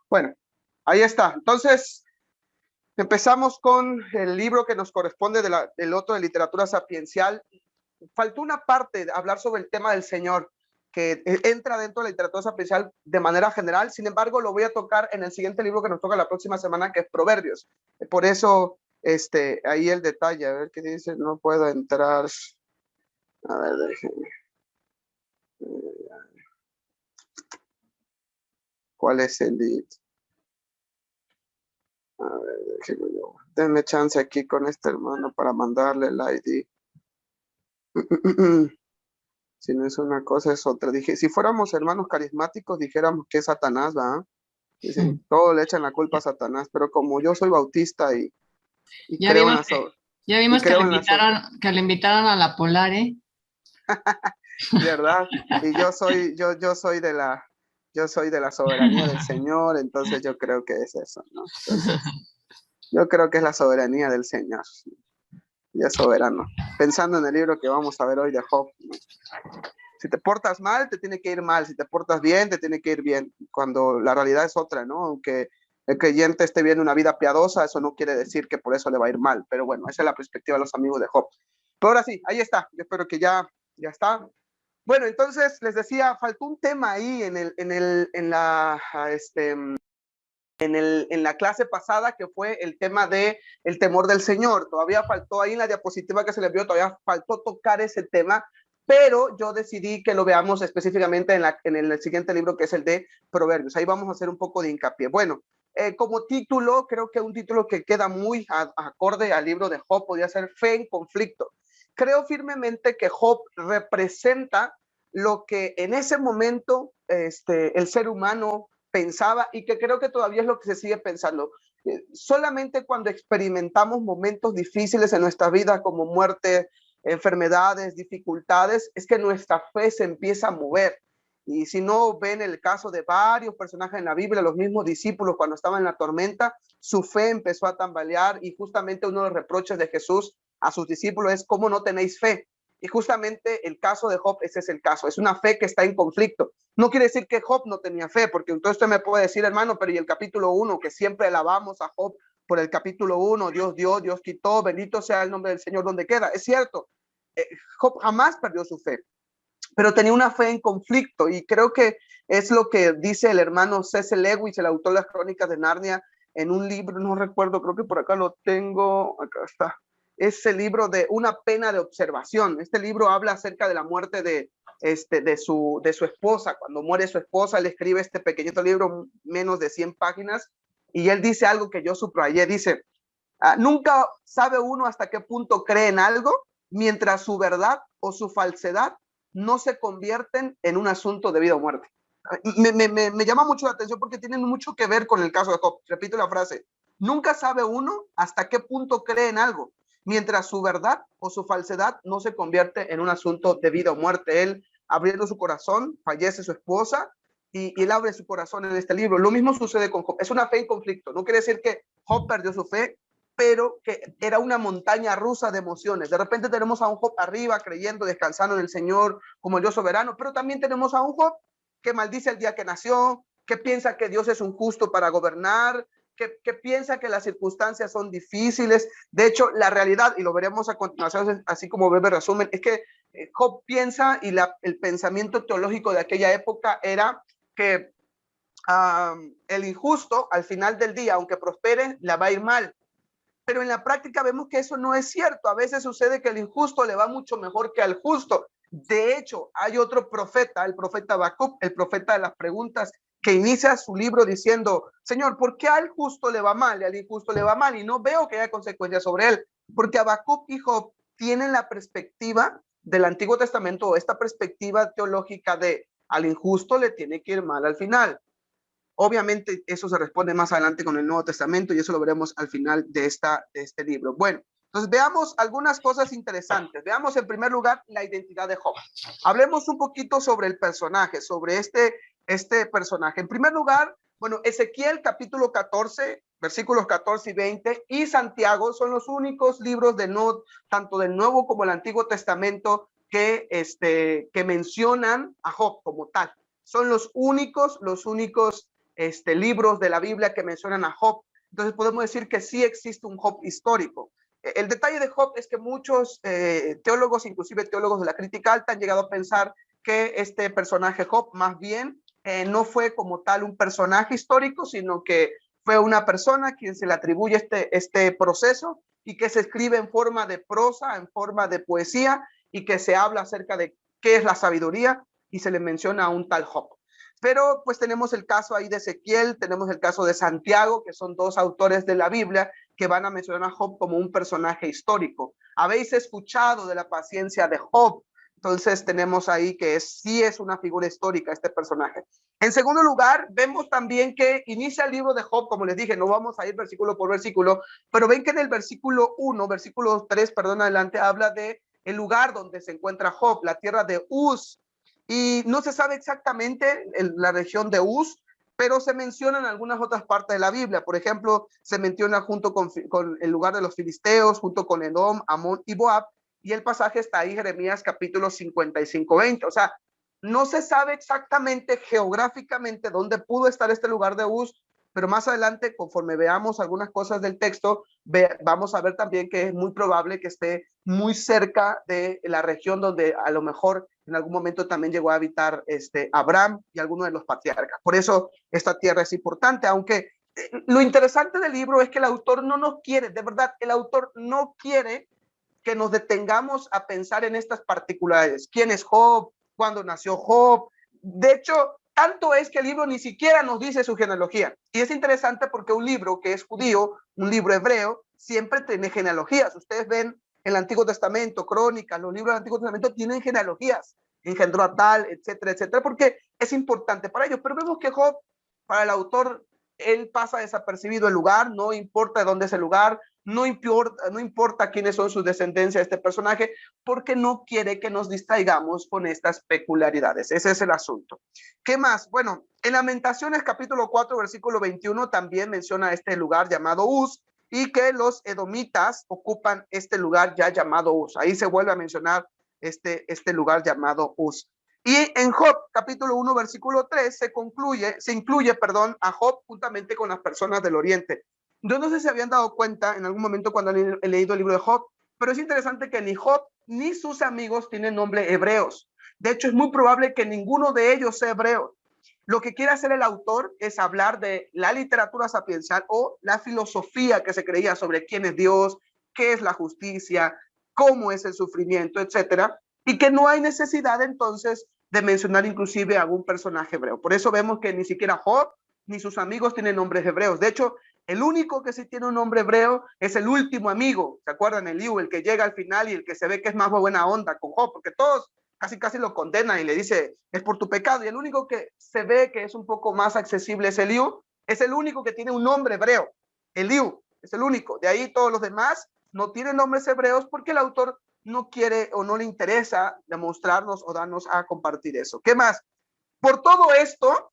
Bueno, ahí está. Entonces, empezamos con el libro que nos corresponde del otro de literatura sapiencial. Faltó una parte de hablar sobre el tema del Señor, que entra dentro de la literatura sapiencial de manera general. Sin embargo, lo voy a tocar en el siguiente libro que nos toca la próxima semana, que es Proverbios. Por eso, ahí el detalle. A ver qué dice. No puedo entrar. A ver, déjenme. ¿Cuál es el lead? A ver, déjenme yo. Denme chance aquí con este hermano para mandarle el ID. Si no es una cosa, es otra. Dije, si fuéramos hermanos carismáticos, dijéramos que es Satanás, ¿va? Dicen, todo le echan la culpa a Satanás, pero como yo soy bautista y Ya creo en vimos la que, sobre, ya y vimos creo en la sobre, que le invitaron a la Polar, ¿eh? ¿verdad? Y yo soy de la soberanía del Señor, entonces yo creo que es eso, ¿no? Entonces, yo creo que es la soberanía del Señor. Y es soberano. Pensando en el libro que vamos a ver hoy de Job, ¿no? Si te portas mal, te tiene que ir mal. Si te portas bien, te tiene que ir bien. Cuando la realidad es otra, ¿no? Aunque el creyente esté viendo una vida piadosa, eso no quiere decir que por eso le va a ir mal. Pero bueno, esa es la perspectiva de los amigos de Job. Pero ahora sí, ahí está. Yo espero que ya está. Bueno, entonces les decía, faltó un tema ahí en la clase pasada, que fue el tema de el temor del Señor. Todavía faltó ahí en la diapositiva que se le vio, todavía faltó tocar ese tema, pero yo decidí que lo veamos específicamente en el siguiente libro, que es el de Proverbios. Ahí vamos a hacer un poco de hincapié. Bueno, como título, creo que un título que queda muy acorde al libro de Job podría ser Fe en conflicto. Creo firmemente que Job representa lo que en ese momento el ser humano pensaba, y que creo que todavía es lo que se sigue pensando. Solamente cuando experimentamos momentos difíciles en nuestra vida, como muerte, enfermedades, dificultades, es que nuestra fe se empieza a mover. Y si no ven el caso de varios personajes en la Biblia, los mismos discípulos cuando estaban en la tormenta, su fe empezó a tambalear, y justamente uno de los reproches de Jesús a sus discípulos es: ¿cómo no tenéis fe? Y justamente el caso de Job, ese es el caso, es una fe que está en conflicto. No quiere decir que Job no tenía fe, porque entonces usted me puede decir, hermano, pero y el capítulo 1, que siempre alabamos a Job por el capítulo 1, Dios dio, Dios quitó, bendito sea el nombre del Señor donde queda. Es cierto, Job jamás perdió su fe, pero tenía una fe en conflicto, y creo que es lo que dice el hermano C.S. Lewis, el autor de las Crónicas de Narnia, en un libro, no recuerdo, creo que por acá lo tengo, acá está, es el libro de Una pena de observación. Este libro habla acerca de la muerte de su esposa. Cuando muere su esposa, él escribe este pequeñito libro, menos de 100 páginas, y él dice algo que yo subrayé, dice: nunca sabe uno hasta qué punto cree en algo mientras su verdad o su falsedad no se convierten en un asunto de vida o muerte. Me llama mucho la atención porque tienen mucho que ver con el caso de Job. Repito la frase: nunca sabe uno hasta qué punto cree en algo mientras su verdad o su falsedad no se convierte en un asunto de vida o muerte. Él, abriendo su corazón, fallece su esposa, y él abre su corazón en este libro. Lo mismo sucede con Job. Es una fe en conflicto. No quiere decir que Job perdió su fe, pero que era una montaña rusa de emociones. De repente tenemos a un Job arriba, creyendo, descansando en el Señor como el Dios soberano, pero también tenemos a un Job que maldice el día que nació, que piensa que Dios es un justo para gobernar, que piensa que las circunstancias son difíciles. De hecho, la realidad, y lo veremos a continuación, así como breve resumen, es que Job piensa, y el pensamiento teológico de aquella época era que el injusto al final del día, aunque prospere, le va a ir mal. Pero en la práctica vemos que eso no es cierto. A veces sucede que el injusto le va mucho mejor que al justo. De hecho, hay otro profeta, el profeta Habacuc, el profeta de las preguntas, que inicia su libro diciendo: Señor, ¿por qué al justo le va mal y al injusto le va mal? Y no veo que haya consecuencias sobre él, porque Habacuc y Job tienen la perspectiva del Antiguo Testamento, esta perspectiva teológica de al injusto le tiene que ir mal al final. Obviamente eso se responde más adelante con el Nuevo Testamento, y eso lo veremos al final de este libro. Bueno, entonces veamos algunas cosas interesantes. Veamos en primer lugar la identidad de Job. Hablemos un poquito sobre el personaje, sobre este personaje. En primer lugar, bueno, Ezequiel capítulo 14, versículos 14 y 20, y Santiago son los únicos libros tanto del Nuevo como el Antiguo Testamento que mencionan a Job como tal. Son los únicos libros de la Biblia que mencionan a Job. Entonces podemos decir que sí existe un Job histórico. El detalle de Job es que muchos teólogos, inclusive teólogos de la crítica alta, han llegado a pensar que este personaje Job más bien no fue como tal un personaje histórico, sino que fue una persona a quien se le atribuye este proceso y que se escribe en forma de prosa, en forma de poesía, y que se habla acerca de qué es la sabiduría y se le menciona a un tal Job. Pero pues tenemos el caso ahí de Ezequiel, tenemos el caso de Santiago, que son dos autores de la Biblia que van a mencionar a Job como un personaje histórico. Habéis escuchado de la paciencia de Job. Entonces tenemos ahí que sí es una figura histórica este personaje. En segundo lugar, vemos también que inicia el libro de Job, como les dije, no vamos a ir versículo por versículo, pero ven que en el versículo 3, perdón, adelante, habla de el lugar donde se encuentra Job, la tierra de Uz, y no se sabe exactamente la región de Uz, pero se menciona en algunas otras partes de la Biblia. Por ejemplo, se menciona junto con el lugar de los filisteos, junto con Edom, Amón y Moab, y el pasaje está ahí, Jeremías capítulo 55-20. O sea, no se sabe exactamente geográficamente dónde pudo estar este lugar de Uz, pero más adelante, conforme veamos algunas cosas del texto, vamos a ver también que es muy probable que esté muy cerca de la región donde a lo mejor en algún momento también llegó a habitar Abraham y algunos de los patriarcas. Por eso esta tierra es importante, aunque lo interesante del libro es que el autor no nos quiere, de verdad, el autor no quiere que nos detengamos a pensar en estas particularidades. ¿Quién es Job? ¿Cuándo nació Job? De hecho, tanto es que el libro ni siquiera nos dice su genealogía. Y es interesante porque un libro que es judío, un libro hebreo, siempre tiene genealogías. Ustedes ven en el Antiguo Testamento, Crónicas, los libros del Antiguo Testamento tienen genealogías. Engendró a tal, etcétera, etcétera, porque es importante para ellos. Pero vemos que Job, para el autor, él pasa desapercibido el lugar, no importa de dónde es el lugar, no importa quiénes son sus descendencias de este personaje, porque no quiere que nos distraigamos con estas peculiaridades. Ese es el asunto. ¿Qué más? Bueno, en Lamentaciones capítulo 4, versículo 21, también menciona este lugar llamado Uz, y que los edomitas ocupan este lugar ya llamado Uz. Ahí se vuelve a mencionar este lugar llamado Uz. Y en Job, capítulo 1, versículo 3, se incluye a Job juntamente con las personas del oriente. Yo no sé si habían dado cuenta en algún momento cuando han leído el libro de Job, pero es interesante que ni Job ni sus amigos tienen nombre hebreos. De hecho, es muy probable que ninguno de ellos sea hebreo. Lo que quiere hacer el autor es hablar de la literatura sapiencial o la filosofía que se creía sobre quién es Dios, qué es la justicia, cómo es el sufrimiento, etcétera, y que no hay necesidad entonces de mencionar inclusive a algún personaje hebreo. Por eso vemos que ni siquiera Job ni sus amigos tienen nombres hebreos. De hecho, el único que sí tiene un nombre hebreo es el último amigo. ¿Se acuerdan? Eliú, el que llega al final y el que se ve que es más buena onda con Job, porque todos casi lo condenan y le dice, es por tu pecado. Y el único que se ve que es un poco más accesible es Eliú. Es el único que tiene un nombre hebreo. Eliú es el único. De ahí todos los demás no tienen nombres hebreos porque el autor no quiere o no le interesa demostrarnos o darnos a compartir eso. ¿Qué más? Por todo esto,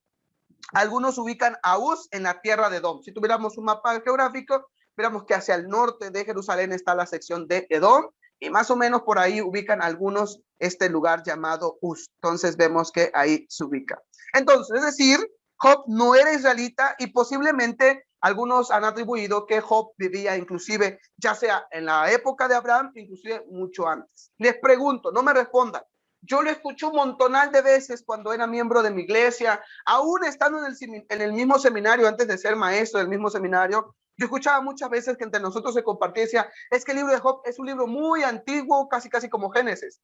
algunos ubican a Uz en la tierra de Edom. Si tuviéramos un mapa geográfico, viéramos que hacia el norte de Jerusalén está la sección de Edom y más o menos por ahí ubican algunos este lugar llamado Uz. Entonces vemos que ahí se ubica. Entonces, es decir, Job no era israelita y posiblemente algunos han atribuido que Job vivía inclusive ya sea en la época de Abraham, inclusive mucho antes. Les pregunto, no me respondan. Yo lo escuché un montonal de veces cuando era miembro de mi iglesia, aún estando en el mismo seminario, antes de ser maestro del mismo seminario. Yo escuchaba muchas veces que entre nosotros se compartía, decía, es que el libro de Job es un libro muy antiguo, casi como Génesis.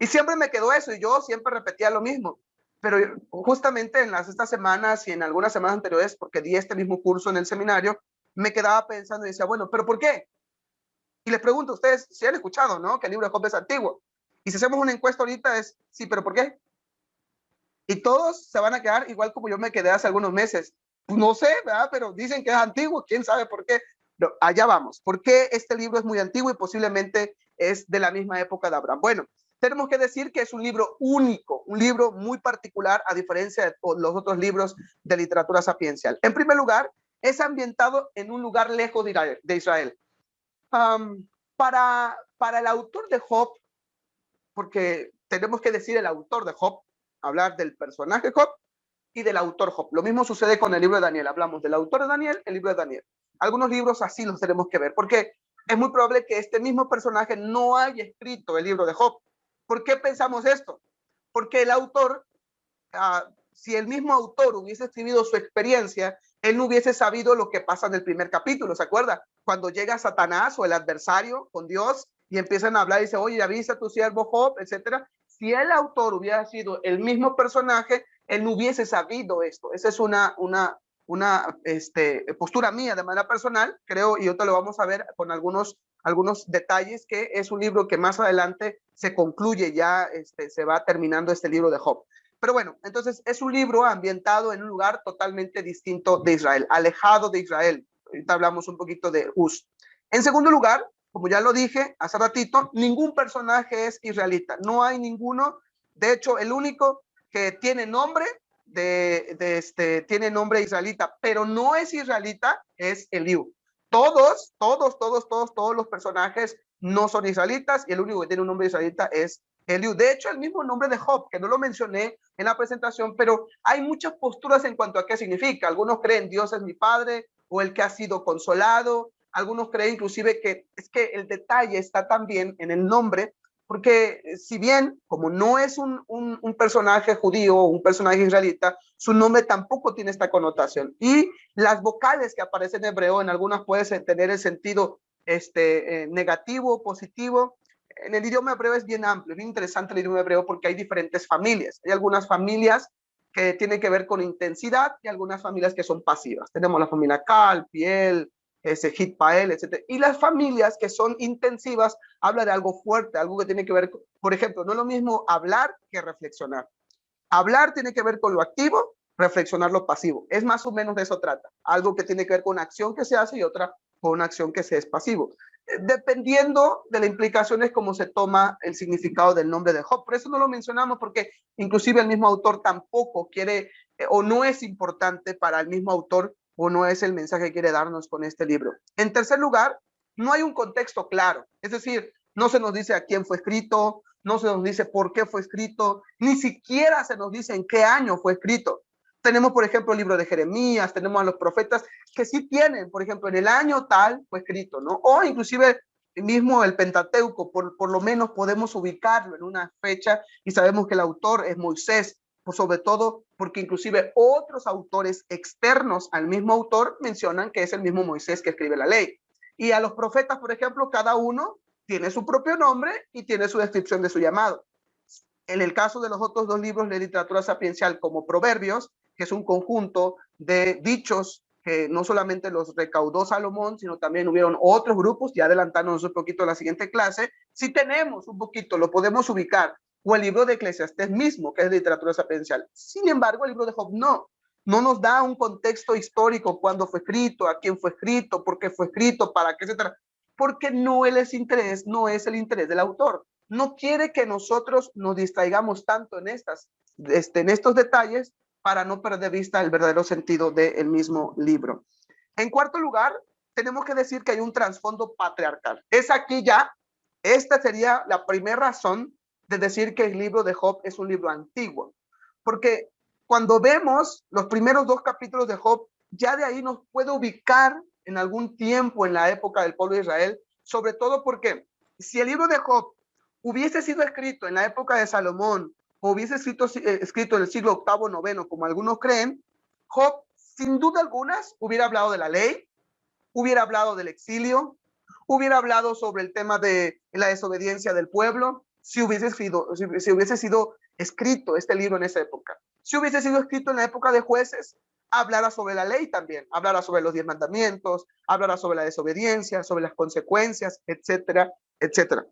Y siempre me quedó eso y yo siempre repetía lo mismo. Pero justamente en estas semanas y en algunas semanas anteriores, porque di este mismo curso en el seminario, me quedaba pensando y decía, bueno, ¿pero por qué? Y les pregunto a ustedes si han escuchado, ¿no? Que el libro de Job es antiguo. Y si hacemos una encuesta ahorita es, sí, pero ¿por qué? Y todos se van a quedar igual como yo me quedé hace algunos meses. Pues no sé, ¿verdad? Pero dicen que es antiguo, quién sabe por qué. Pero allá vamos. ¿Por qué este libro es muy antiguo y posiblemente es de la misma época de Abraham? Bueno, tenemos que decir que es un libro único, un libro muy particular a diferencia de los otros libros de literatura sapiencial. En primer lugar, es ambientado en un lugar lejos de Israel. Para el autor de Job, porque tenemos que decir el autor de Job, hablar del personaje Job, y del autor Job. Lo mismo sucede con el libro de Daniel. Hablamos del autor de Daniel, el libro de Daniel. Algunos libros así los tenemos que ver, porque es muy probable que este mismo personaje no haya escrito el libro de Job. ¿Por qué pensamos esto? Porque el autor, si el mismo autor hubiese escrito su experiencia, él no hubiese sabido lo que pasa en el primer capítulo, ¿se acuerda? Cuando llega Satanás o el adversario con Dios y empiezan a hablar y dice, oye, ¿ya viste a tu siervo Job?, etcétera. Si el autor hubiera sido el mismo personaje, él no hubiese sabido esto. Esa es una postura mía de manera personal, creo, y ahorita lo vamos a ver con algunos detalles, que es un libro que más adelante se concluye, ya se va terminando este libro de Job. Pero bueno, entonces es un libro ambientado en un lugar totalmente distinto de Israel, alejado de Israel. Ahorita hablamos un poquito de Uz. En segundo lugar, como ya lo dije hace ratito, ningún personaje es israelita. No hay ninguno. De hecho, el único que tiene nombre tiene nombre israelita, pero no es israelita, es Eliú. Todos los personajes no son israelitas, y el único que tiene un nombre israelita es Eliú. De hecho, el mismo nombre de Job, que no lo mencioné en la presentación, pero hay muchas posturas en cuanto a qué significa. Algunos creen Dios es mi padre, o el que ha sido consolado. Algunos creen inclusive que es que el detalle está también en el nombre, porque si bien como no es un personaje judío o un personaje israelita, su nombre tampoco tiene esta connotación. Y las vocales que aparecen en hebreo, en algunas pueden tener el sentido negativo o positivo. En el idioma hebreo es bien amplio, es bien interesante el idioma hebreo, porque hay diferentes familias. Hay algunas familias que tienen que ver con intensidad y algunas familias que son pasivas. Tenemos la familia Kal, Piel, Hitpael, etc. Y las familias que son intensivas habla de algo fuerte, algo que tiene que ver, por ejemplo, no es lo mismo hablar que reflexionar. Hablar tiene que ver con lo activo, reflexionar lo pasivo. Es más o menos de eso trata. Algo que tiene que ver con una acción que se hace y otra con una acción que se es pasivo. Dependiendo de las implicaciones, como se toma el significado del nombre de Job. Por eso no lo mencionamos, porque inclusive el mismo autor tampoco quiere, o no es importante para el mismo autor, o no es el mensaje que quiere darnos con este libro. En tercer lugar, no hay un contexto claro. Es decir, no se nos dice a quién fue escrito, no se nos dice por qué fue escrito, ni siquiera se nos dice en qué año fue escrito. Tenemos, por ejemplo, el libro de Jeremías, tenemos a los profetas que sí tienen, por ejemplo, en el año tal fue escrito, ¿no? O inclusive mismo el Pentateuco, por lo menos podemos ubicarlo en una fecha y sabemos que el autor es Moisés, pues sobre todo porque inclusive otros autores externos al mismo autor mencionan que es el mismo Moisés que escribe la ley. Y a los profetas, por ejemplo, cada uno tiene su propio nombre y tiene su descripción de su llamado. En el caso de los otros dos libros de literatura sapiencial, como Proverbios, que es un conjunto de dichos que no solamente los recaudó Salomón, sino también hubieron otros grupos, ya adelantándonos un poquito a la siguiente clase, si tenemos un poquito, lo podemos ubicar, o el libro de Eclesiastés mismo, que es de literatura sapiencial. Sin embargo, el libro de Job no nos da un contexto histórico, cuándo fue escrito, a quién fue escrito, por qué fue escrito, para qué, etcétera, porque no es el interés del autor. No quiere que nosotros nos distraigamos tanto en estos detalles para no perder de vista el verdadero sentido del mismo libro. En cuarto lugar, tenemos que decir que hay un trasfondo patriarcal. Es aquí ya, esta sería la primera razón de decir que el libro de Job es un libro antiguo, porque cuando vemos los primeros dos capítulos de Job, ya de ahí nos puede ubicar en algún tiempo en la época del pueblo de Israel, sobre todo porque si el libro de Job hubiese sido escrito en la época de Salomón, o hubiese sido escrito en el siglo octavo, noveno, como algunos creen, Job, sin duda algunas, hubiera hablado de la ley, hubiera hablado del exilio, hubiera hablado sobre el tema de la desobediencia del pueblo, si hubiese sido escrito este libro en esa época. Si hubiese sido escrito en la época de Jueces, hablará sobre la ley también, hablará sobre los 10 mandamientos, hablará sobre la desobediencia, sobre las consecuencias, etcétera, etcétera.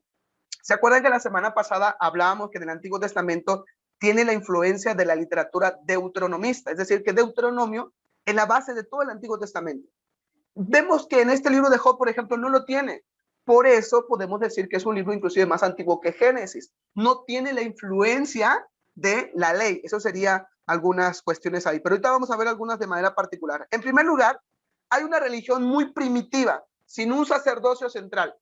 ¿Se acuerdan que la semana pasada hablábamos que en el Antiguo Testamento tiene la influencia de la literatura deuteronomista? Es decir, que Deuteronomio es la base de todo el Antiguo Testamento. Vemos que en este libro de Job, por ejemplo, no lo tiene. Por eso podemos decir que es un libro inclusive más antiguo que Génesis. No tiene la influencia de la ley. Eso sería algunas cuestiones ahí. Pero ahorita vamos a ver algunas de manera particular. En primer lugar, hay una religión muy primitiva, sin un sacerdocio central.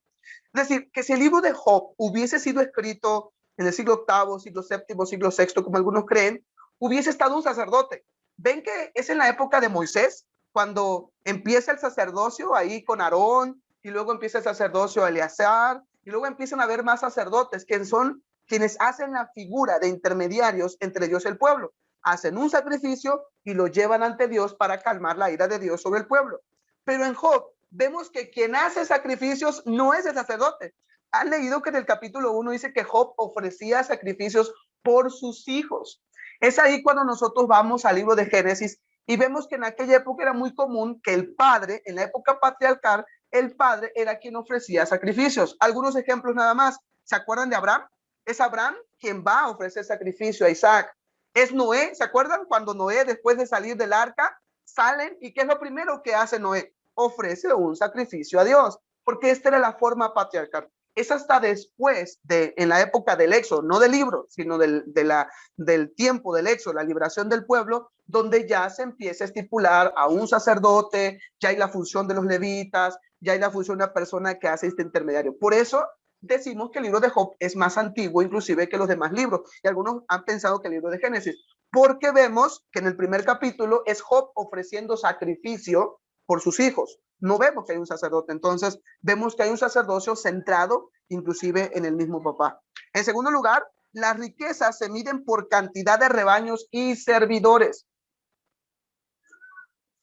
Es decir, que si el libro de Job hubiese sido escrito en el siglo VIII, siglo VII, siglo VI, como algunos creen, hubiese estado un sacerdote. ven que es en la época de Moisés, cuando empieza el sacerdocio ahí con Aarón, y luego empieza el sacerdocio Eleazar, y luego empiezan a haber más sacerdotes, que son quienes hacen la figura de intermediarios entre Dios y el pueblo. Hacen un sacrificio y lo llevan ante Dios para calmar la ira de Dios sobre el pueblo. Pero en Job vemos que quien hace sacrificios no es el sacerdote. Han leído que en el capítulo 1 dice que Job ofrecía sacrificios por sus hijos. Es ahí cuando nosotros vamos al libro de Génesis y vemos que en aquella época era muy común que el padre, en la época patriarcal, el padre era quien ofrecía sacrificios. Algunos ejemplos nada más. ¿Se acuerdan de Abraham? Es Abraham quien va a ofrecer sacrificio a Isaac. Es Noé. ¿Se acuerdan cuando Noé, después de salir del arca, salen y qué es lo primero que hace Noé? Ofrece un sacrificio a Dios, porque esta era la forma patriarcal. Es hasta después en la época del Éxodo, no del libro, sino del tiempo del Éxodo, la liberación del pueblo, donde ya se empieza a estipular a un sacerdote, ya hay la función de los levitas, ya hay la función de una persona que hace este intermediario. Por eso decimos que el libro de Job es más antiguo inclusive que los demás libros, y algunos han pensado que el libro de Génesis, porque vemos que en el primer capítulo es Job ofreciendo sacrificio por sus hijos. No vemos que hay un sacerdote, entonces vemos que hay un sacerdocio centrado inclusive en el mismo papá. En segundo lugar, las riquezas se miden por cantidad de rebaños y servidores.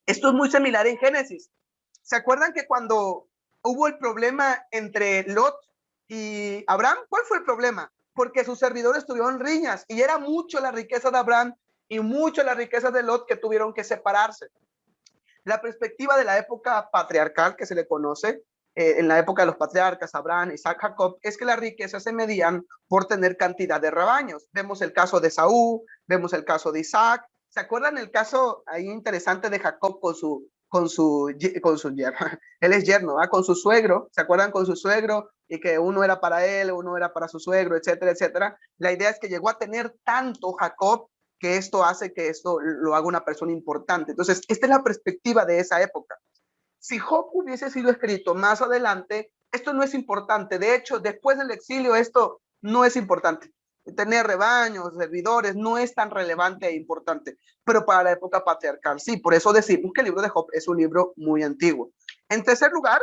Esto es muy similar en Génesis. ¿Se acuerdan que cuando hubo el problema entre Lot y Abraham? ¿Cuál fue el problema? Porque sus servidores tuvieron riñas y era mucho la riqueza de Abraham y mucho la riqueza de Lot que tuvieron que separarse. La perspectiva de la época patriarcal que se le conoce, en la época de los patriarcas, Abraham, Isaac, Jacob, es que las riquezas se medían por tener cantidad de rebaños. Vemos el caso de Saúl, vemos el caso de Isaac. ¿Se acuerdan el caso ahí interesante de Jacob con su yerno? Él es yerno, ¿verdad? Con su suegro. ¿Se acuerdan con su suegro? Y que uno era para él, uno era para su suegro, etcétera, etcétera. La idea es que llegó a tener tanto Jacob que esto hace que esto lo haga una persona importante. Entonces, esta es la perspectiva de esa época. Si Job hubiese sido escrito más adelante, esto no es importante. De hecho, después del exilio, esto no es importante. Tener rebaños, servidores, no es tan relevante e importante. Pero para la época patriarcal, sí. Por eso decimos que el libro de Job es un libro muy antiguo. En tercer lugar,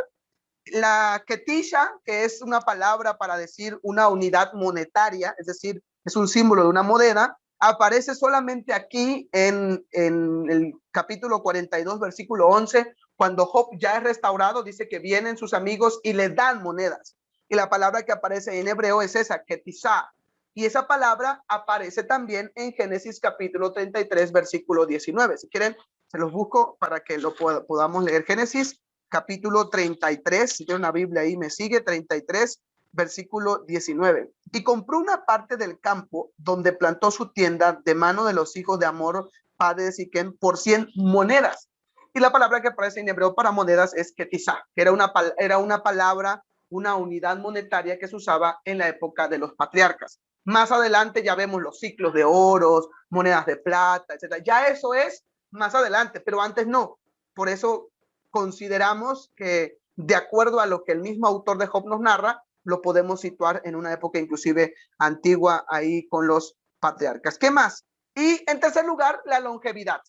la ketisha, que es una palabra para decir una unidad monetaria, es decir, es un símbolo de una moneda, aparece solamente aquí en el capítulo 42, versículo 11, cuando Job ya es restaurado, dice que vienen sus amigos y le dan monedas. Y la palabra que aparece en hebreo es esa, ketisha. Y esa palabra aparece también en Génesis capítulo 33, versículo 19. Si quieren, se los busco para que lo podamos leer. Génesis capítulo 33, si tiene una Biblia ahí, me sigue, 33, versículo 19. Y compró una parte del campo donde plantó su tienda de mano de los hijos de Amor, padre de Siquem, por 100 monedas. Y la palabra que aparece en hebreo para monedas es ketisá, que era una palabra, una unidad monetaria que se usaba en la época de los patriarcas. Más adelante ya vemos los ciclos de oros, monedas de plata, etcétera. Ya eso es más adelante, pero antes no. Por eso consideramos que, de acuerdo a lo que el mismo autor de Job nos narra, lo podemos situar en una época inclusive antigua ahí con los patriarcas. ¿Qué más? Y en tercer lugar, la longevidad.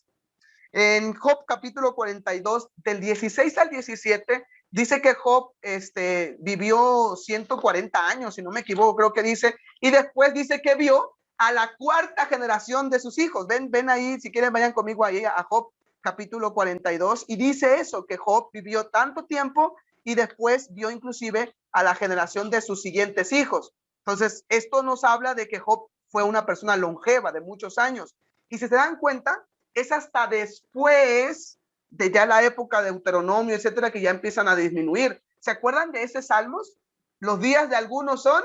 En Job capítulo 42, del 16 al 17, dice que Job vivió 140 años, si no me equivoco, creo que dice, y después dice que vio a la cuarta generación de sus hijos. Ven ahí, si quieren vayan conmigo ahí a Job capítulo 42, y dice eso, que Job vivió tanto tiempo y después vio inclusive a la generación de sus siguientes hijos. Entonces, esto nos habla de que Job fue una persona longeva de muchos años. Y si se dan cuenta, es hasta después de ya la época de Deuteronomio, etcétera, que ya empiezan a disminuir. ¿Se acuerdan de ese Salmos? Los días de algunos son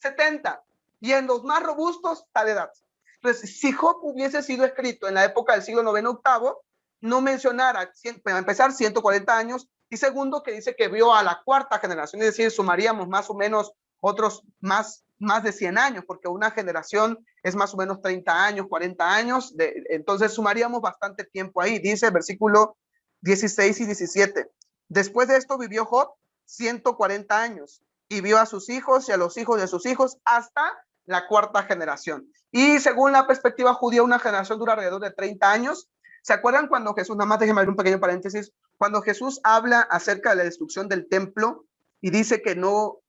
70 y en los más robustos tal edad. Entonces, si Job hubiese sido escrito en la época del siglo IX, octavo, no mencionara, para empezar, 140 años, y segundo, que dice que vio a la cuarta generación, es decir, sumaríamos más o menos otros más de 100 años, porque una generación es más o menos 30 años, 40 años, entonces sumaríamos bastante tiempo ahí. Dice el versículo 16 y 17. Después de esto vivió Job 140 años y vio a sus hijos y a los hijos de sus hijos hasta la cuarta generación. Y según la perspectiva judía, una generación dura alrededor de 30 años. ¿Se acuerdan cuando Jesús, nada más déjenme abrir un pequeño paréntesis, cuando Jesús habla acerca de la destrucción del templo y dice que no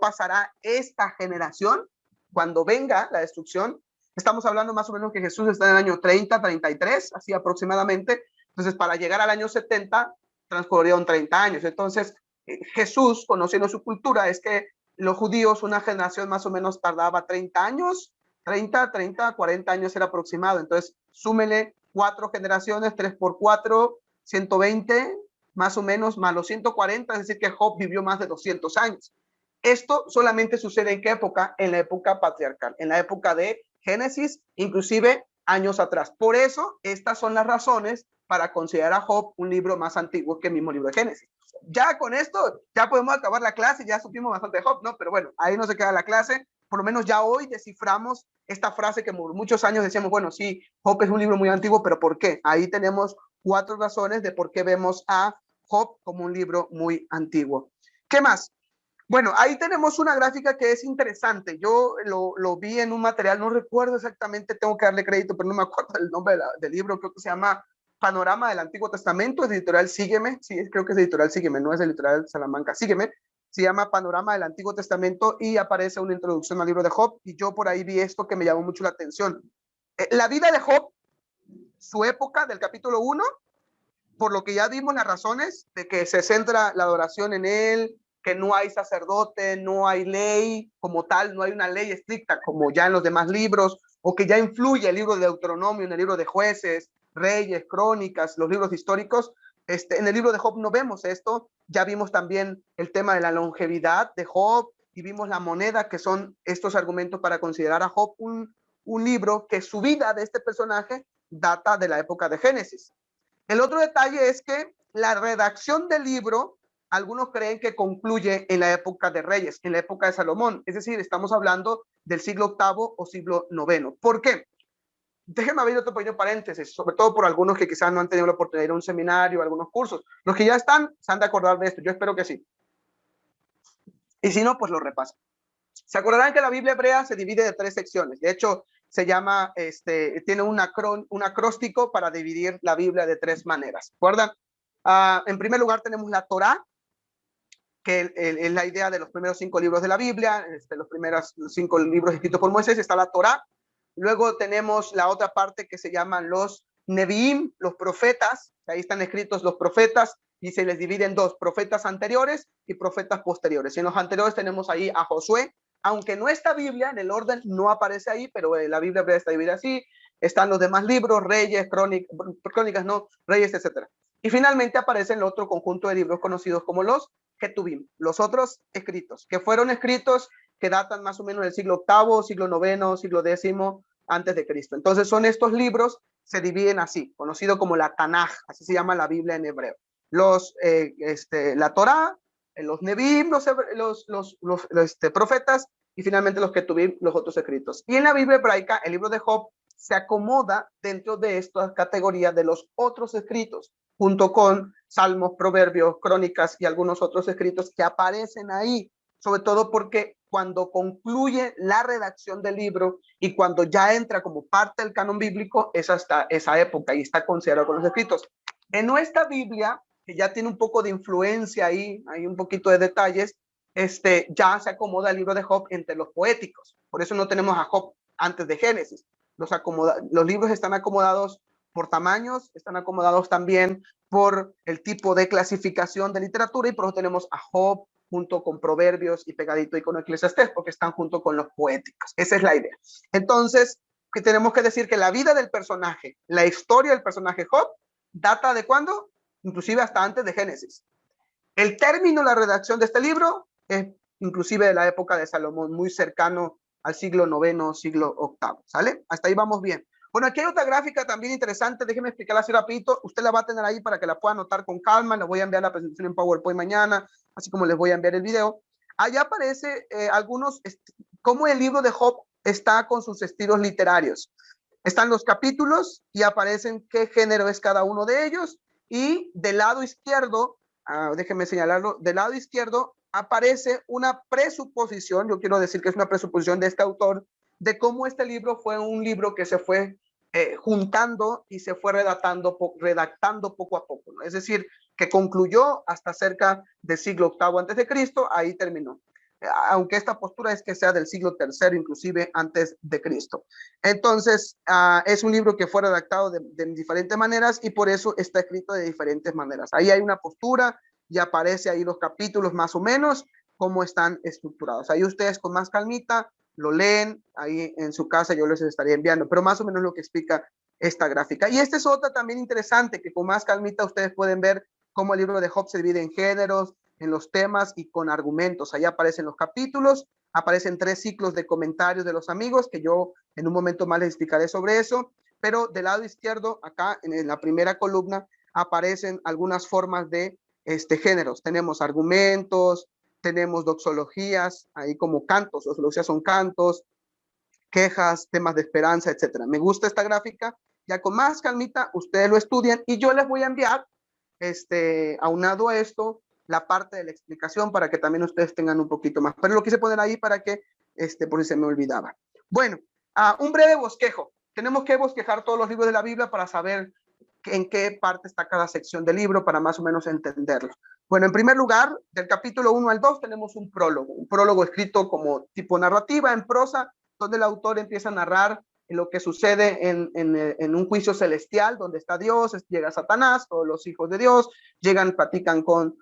pasará esta generación? Cuando venga la destrucción, estamos hablando más o menos que Jesús está en el año 30, 33, así aproximadamente. Entonces, para llegar al año 70, transcurrieron 30 años. Entonces, Jesús, conociendo su cultura, es que los judíos, una generación más o menos tardaba 30 años, 40 años era aproximado. Entonces, súmele 4 generaciones, 3 por 4, 120, más o menos, más los 140, es decir, que Job vivió más de 200 años. Esto solamente sucede ¿en qué época? En la época patriarcal, en la época de Génesis, inclusive años atrás. Por eso, estas son las razones para considerar a Job un libro más antiguo que el mismo libro de Génesis. Ya con esto, ya podemos acabar la clase, ya supimos bastante de Job, ¿no? Pero bueno, ahí no se queda la clase. Por lo menos ya hoy desciframos esta frase que por muchos años decíamos, bueno, sí, Job es un libro muy antiguo, pero ¿por qué? Ahí tenemos 4 razones de por qué vemos a Job como un libro muy antiguo. ¿Qué más? Bueno, ahí tenemos una gráfica que es interesante. Yo lo vi en un material, no recuerdo exactamente, tengo que darle crédito, pero no me acuerdo el nombre del libro, creo que se llama Panorama del Antiguo Testamento, es de editorial Sígueme, sí, creo que es de editorial Sígueme, no es de editorial Salamanca, Sígueme, se llama Panorama del Antiguo Testamento y aparece una introducción al libro de Job, y yo por ahí vi esto que me llamó mucho la atención. La vida de Job, su época del capítulo 1, por lo que ya vimos las razones de que se centra la adoración en él, que no hay sacerdote, no hay ley como tal, no hay una ley estricta como ya en los demás libros, o que ya influye el libro de Deuteronomio, en el libro de Jueces, Reyes, Crónicas, los libros históricos. En el libro de Job no vemos esto. Ya vimos también el tema de la longevidad de Job y vimos la moneda, que son estos argumentos para considerar a Job un libro que su vida de este personaje data de la época de Génesis. El otro detalle es que la redacción del libro, algunos creen que concluye en la época de Reyes, en la época de Salomón. Es decir, estamos hablando del siglo VIII o siglo IX. ¿Por qué? Déjenme abrir otro pequeño paréntesis, sobre todo por algunos que quizás no han tenido la oportunidad de ir a un seminario, algunos cursos. Los que ya están, se han de acordar de esto. Yo espero que sí. Y si no, pues lo repasan. Se acordarán que la Biblia hebrea se divide de 3 secciones. De hecho, se llama, tiene un acróstico para dividir la Biblia de 3 maneras. ¿Recuerdan? En primer lugar tenemos la Torá, que es la idea de los primeros 5 libros de la Biblia, los primeros 5 libros escritos por Moisés, está la Torá. Luego tenemos la otra parte que se llaman los Neviim, los profetas, ahí están escritos los profetas, y se les divide en 2, profetas anteriores y profetas posteriores. Y en los anteriores tenemos ahí a Josué, aunque no está Biblia, en el orden no aparece ahí, pero la Biblia está dividida así. Están los demás libros, Reyes, Crónicas, no, Reyes, etc. Y finalmente aparece el otro conjunto de libros conocidos como los Ketubim, los otros escritos, que fueron escritos que datan más o menos del siglo VIII, siglo IX, siglo X antes de Cristo. Entonces son estos libros, se dividen así, conocido como la Tanaj, así se llama la Biblia en hebreo. La Torá, los Neviim, los profetas, y finalmente los Ketubim, los otros escritos. Y en la Biblia hebraica, el libro de Job se acomoda dentro de estas categorías de los otros escritos, junto con Salmos, Proverbios, Crónicas y algunos otros escritos que aparecen ahí, sobre todo porque cuando concluye la redacción del libro y cuando ya entra como parte del canon bíblico, es hasta esa época y está considerado con los escritos. En nuestra Biblia, que ya tiene un poco de influencia ahí, hay un poquito de detalles, ya se acomoda el libro de Job entre los poéticos. Por eso no tenemos a Job antes de Génesis. Los libros están acomodados por tamaños, están acomodados también por el tipo de clasificación de literatura, y por eso tenemos a Job junto con Proverbios y pegadito y con Eclesiastés, porque están junto con los poéticos. Esa es la idea. Entonces, que tenemos que decir que la vida del personaje, la historia del personaje Job, data de ¿cuándo? Inclusive hasta antes de Génesis. El término, la redacción de este libro, es inclusive de la época de Salomón, muy cercano al siglo IX, siglo VIII, ¿sale? Hasta ahí vamos bien. Bueno, aquí hay otra gráfica también interesante, déjeme explicarla así rapidito, usted la va a tener ahí para que la pueda anotar con calma, le voy a enviar la presentación en PowerPoint mañana, así como les voy a enviar el video. Allá aparece cómo el libro de Job está con sus estilos literarios. Están los capítulos y aparecen qué género es cada uno de ellos, y del lado izquierdo, déjenme señalarlo, del lado izquierdo aparece una presuposición, yo quiero decir que es una presuposición de este autor, de cómo este libro fue un libro que se fue juntando y se fue redactando poco a poco, ¿no? Es decir, que concluyó hasta cerca del siglo VIII antes de Cristo, ahí terminó. Aunque esta postura es que sea del siglo III, inclusive antes de Cristo. Entonces, es un libro que fue redactado de diferentes maneras y por eso está escrito de diferentes maneras. Ahí hay una postura y aparece ahí los capítulos más o menos, cómo están estructurados. Ahí ustedes con más calmita lo leen, ahí en su casa yo les estaría enviando, pero más o menos lo que explica esta gráfica. Y esta es otra también interesante, que con más calmita ustedes pueden ver cómo el libro de Job se divide en géneros, en los temas y con argumentos. Ahí aparecen los capítulos, aparecen 3 ciclos de comentarios de los amigos, que yo en un momento más les explicaré sobre eso, pero del lado izquierdo, acá en la primera columna, aparecen algunas formas de géneros. Tenemos argumentos, tenemos doxologías, ahí como cantos, doxologías son cantos, quejas, temas de esperanza, etcétera. Me gusta esta gráfica, ya con más calmita ustedes lo estudian y yo les voy a enviar, aunado a esto, la parte de la explicación para que también ustedes tengan un poquito más. Pero lo quise poner ahí para que, por si se me olvidaba. Bueno, un breve bosquejo. Tenemos que bosquejar todos los libros de la Biblia para saber en qué parte está cada sección del libro, para más o menos entenderlo. Bueno, en primer lugar, del capítulo 1 al 2 tenemos un prólogo escrito como tipo narrativa en prosa, donde el autor empieza a narrar lo que sucede en un juicio celestial, donde está Dios, llega Satanás, todos los hijos de Dios, llegan, platican con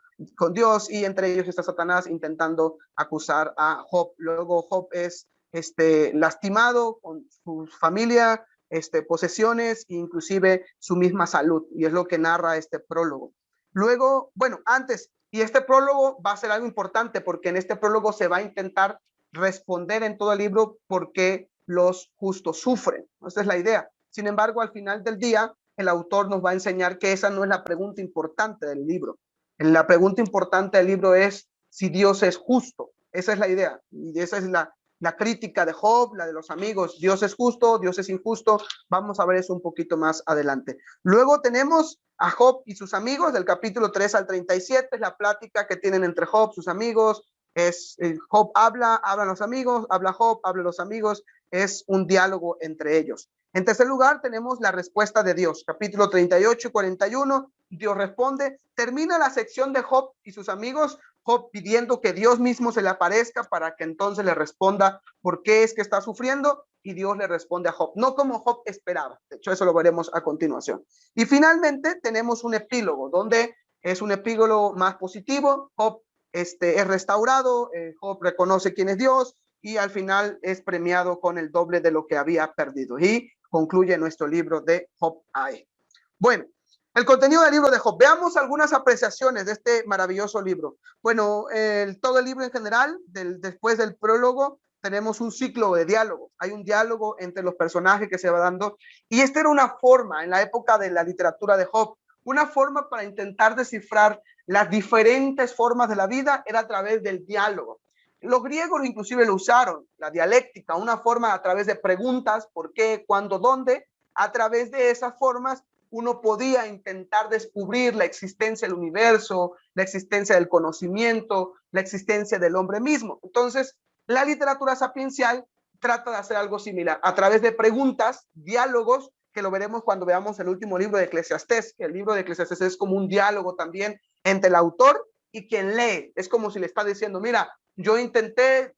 Dios, y entre ellos está Satanás intentando acusar a Job. Luego Job es lastimado con su familia, posesiones, inclusive su misma salud, y es lo que narra este prólogo. Luego, bueno, antes, y este prólogo va a ser algo importante, porque en este prólogo se va a intentar responder en todo el libro por qué los justos sufren. Esa es la idea. Sin embargo, al final del día, el autor nos va a enseñar que esa no es la pregunta importante del libro. La pregunta importante del libro es si Dios es justo. Esa es la idea, y esa es la crítica de Job, la de los amigos. Dios es justo, Dios es injusto. Vamos a ver eso un poquito más adelante. Luego tenemos a Job y sus amigos, del capítulo 3 al 37, es la plática que tienen entre Job, sus amigos. Job hablan los amigos, habla Job, hablan los amigos. Es un diálogo entre ellos. En tercer lugar, tenemos la respuesta de Dios, capítulo 38 y 41. Dios responde. Termina la sección de Job y sus amigos, Job pidiendo que Dios mismo se le aparezca para que entonces le responda por qué es que está sufriendo, y Dios le responde a Job, no como Job esperaba. De hecho, eso lo veremos a continuación. Y finalmente tenemos un epílogo, donde es un epílogo más positivo. Job es restaurado, Job reconoce quién es Dios, y al final es premiado con el doble de lo que había perdido. Y concluye nuestro libro de Job. Bueno, el contenido del libro de Job. Veamos algunas apreciaciones de este maravilloso libro. Bueno, todo el libro en general, después del prólogo, tenemos un ciclo de diálogos. Hay un diálogo entre los personajes que se va dando. Y esta era una forma en la época de la literatura de Job, una forma para intentar descifrar las diferentes formas de la vida, era a través del diálogo. Los griegos inclusive lo usaron, la dialéctica, una forma a través de preguntas, por qué, cuándo, dónde. A través de esas formas uno podía intentar descubrir la existencia del universo, la existencia del conocimiento, la existencia del hombre mismo. Entonces, la literatura sapiencial trata de hacer algo similar, a través de preguntas, diálogos, que lo veremos cuando veamos el último libro de Eclesiastés, que el libro de Eclesiastés es como un diálogo también entre el autor y quien lee. Es como si le está diciendo, mira, yo intenté